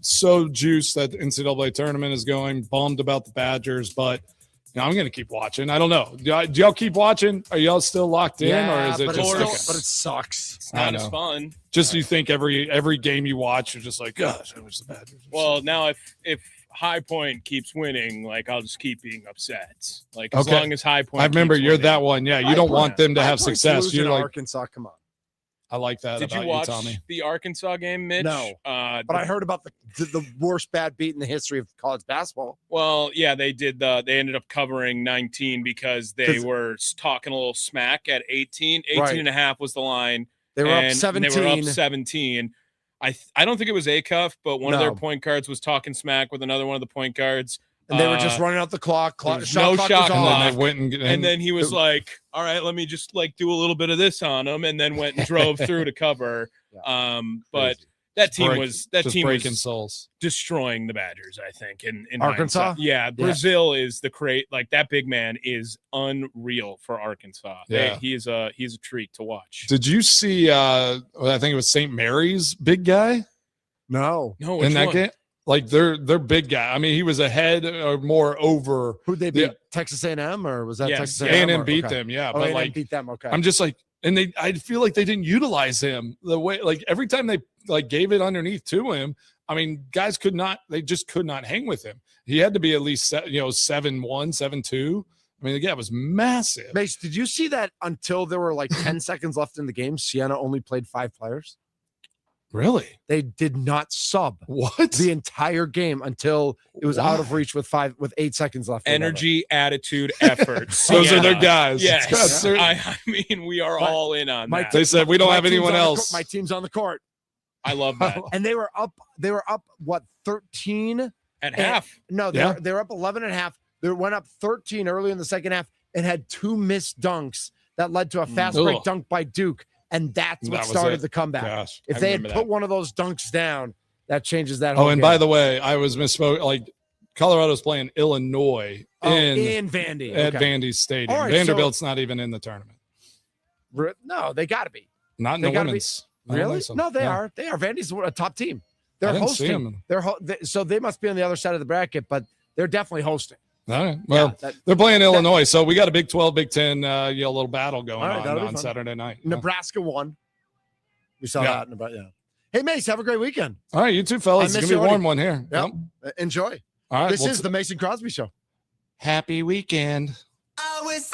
So juiced that the NCAA tournament is going. Bummed about the Badgers, but I'm going to keep watching. I don't know. Do y'all keep watching? Are y'all still locked in, or is it but just? But it sucks. It's not as fun. Just you think every game you watch, you're just like, gosh, I wish the Badgers. Well, now if High Point keeps winning, like I'll just keep being upset. Like as long as High Point. I remember keeps you're winning. that one. Yeah, you don't want them to High have Point's success. losing You're to like Arkansas. Come on. I like that. Did about you watch Tommy? the Arkansas game, Mitch? No, but I heard about the worst bad beat in the history of college basketball. Well, yeah, they did. They ended up covering 19 because they were talking a little smack at 18. 18 and a half was the line. They were up 17. They were up 17. I don't think it was Acuff, but one of their point guards was talking smack with another one of the point guards. And they were just running out the clock. No Shot clock shot was on. clock. They went And then he was like, all right, let me just like do a little bit of this on him, and then went and drove through to cover. But that team was breaking souls, destroying the Badgers, I think. In Arkansas? hindsight. Yeah, Brazil is the like that big man is unreal for Arkansas. Yeah. He's a treat to watch. Did you see I think it was St. Mary's big guy? No. In that game? Like their big guy. I mean, he was ahead or more over. Who'd they beat? Texas A&M, or was that Texas A&M? A&M beat them, yeah. Oh, but A&M like beat them. Okay. I'm just like, and I feel like they didn't utilize him the way. Like every time they like gave it underneath to him, I mean, guys they just could not hang with him. He had to be at least 7'1", 7'2". I mean, the guy was massive. Mace, did you see that until there were like 10 seconds left in the game, Siena only played 5 players? Really? They did not sub what the entire game until it was out of reach with 8 seconds left. Energy, attitude, effort. Those are their guys. Yes. I mean, we are all in on that. They said we don't have anyone else. My team's on the court. I love that. And they were up what, 13 at half? No, they were up 11 and a half. They went up 13 early in the second half and had 2 missed dunks that led to a fast break dunk by Duke. And that's what started the comeback. Gosh, if they had put one of those dunks down, that changes that whole and game. by the way, I was misspoke. Like Colorado's playing Illinois in Vandy. At Vandy Stadium. Right, Vanderbilt's not even in the tournament. No, they got to be. Not in the women's. Really? No, they are. They are. Vandy's a top team. They're hosting. So they must be on the other side of the bracket, but they're definitely hosting. All right. Well, they're playing Illinois, so we got a Big 12, Big 10, little battle going on Saturday night. Nebraska won. We saw that. Hey, Mace, have a great weekend. All right, you too, fellas. It's gonna be a warm one here. Yep. Enjoy. All right. This is the Mason Crosby Show. Happy weekend. I was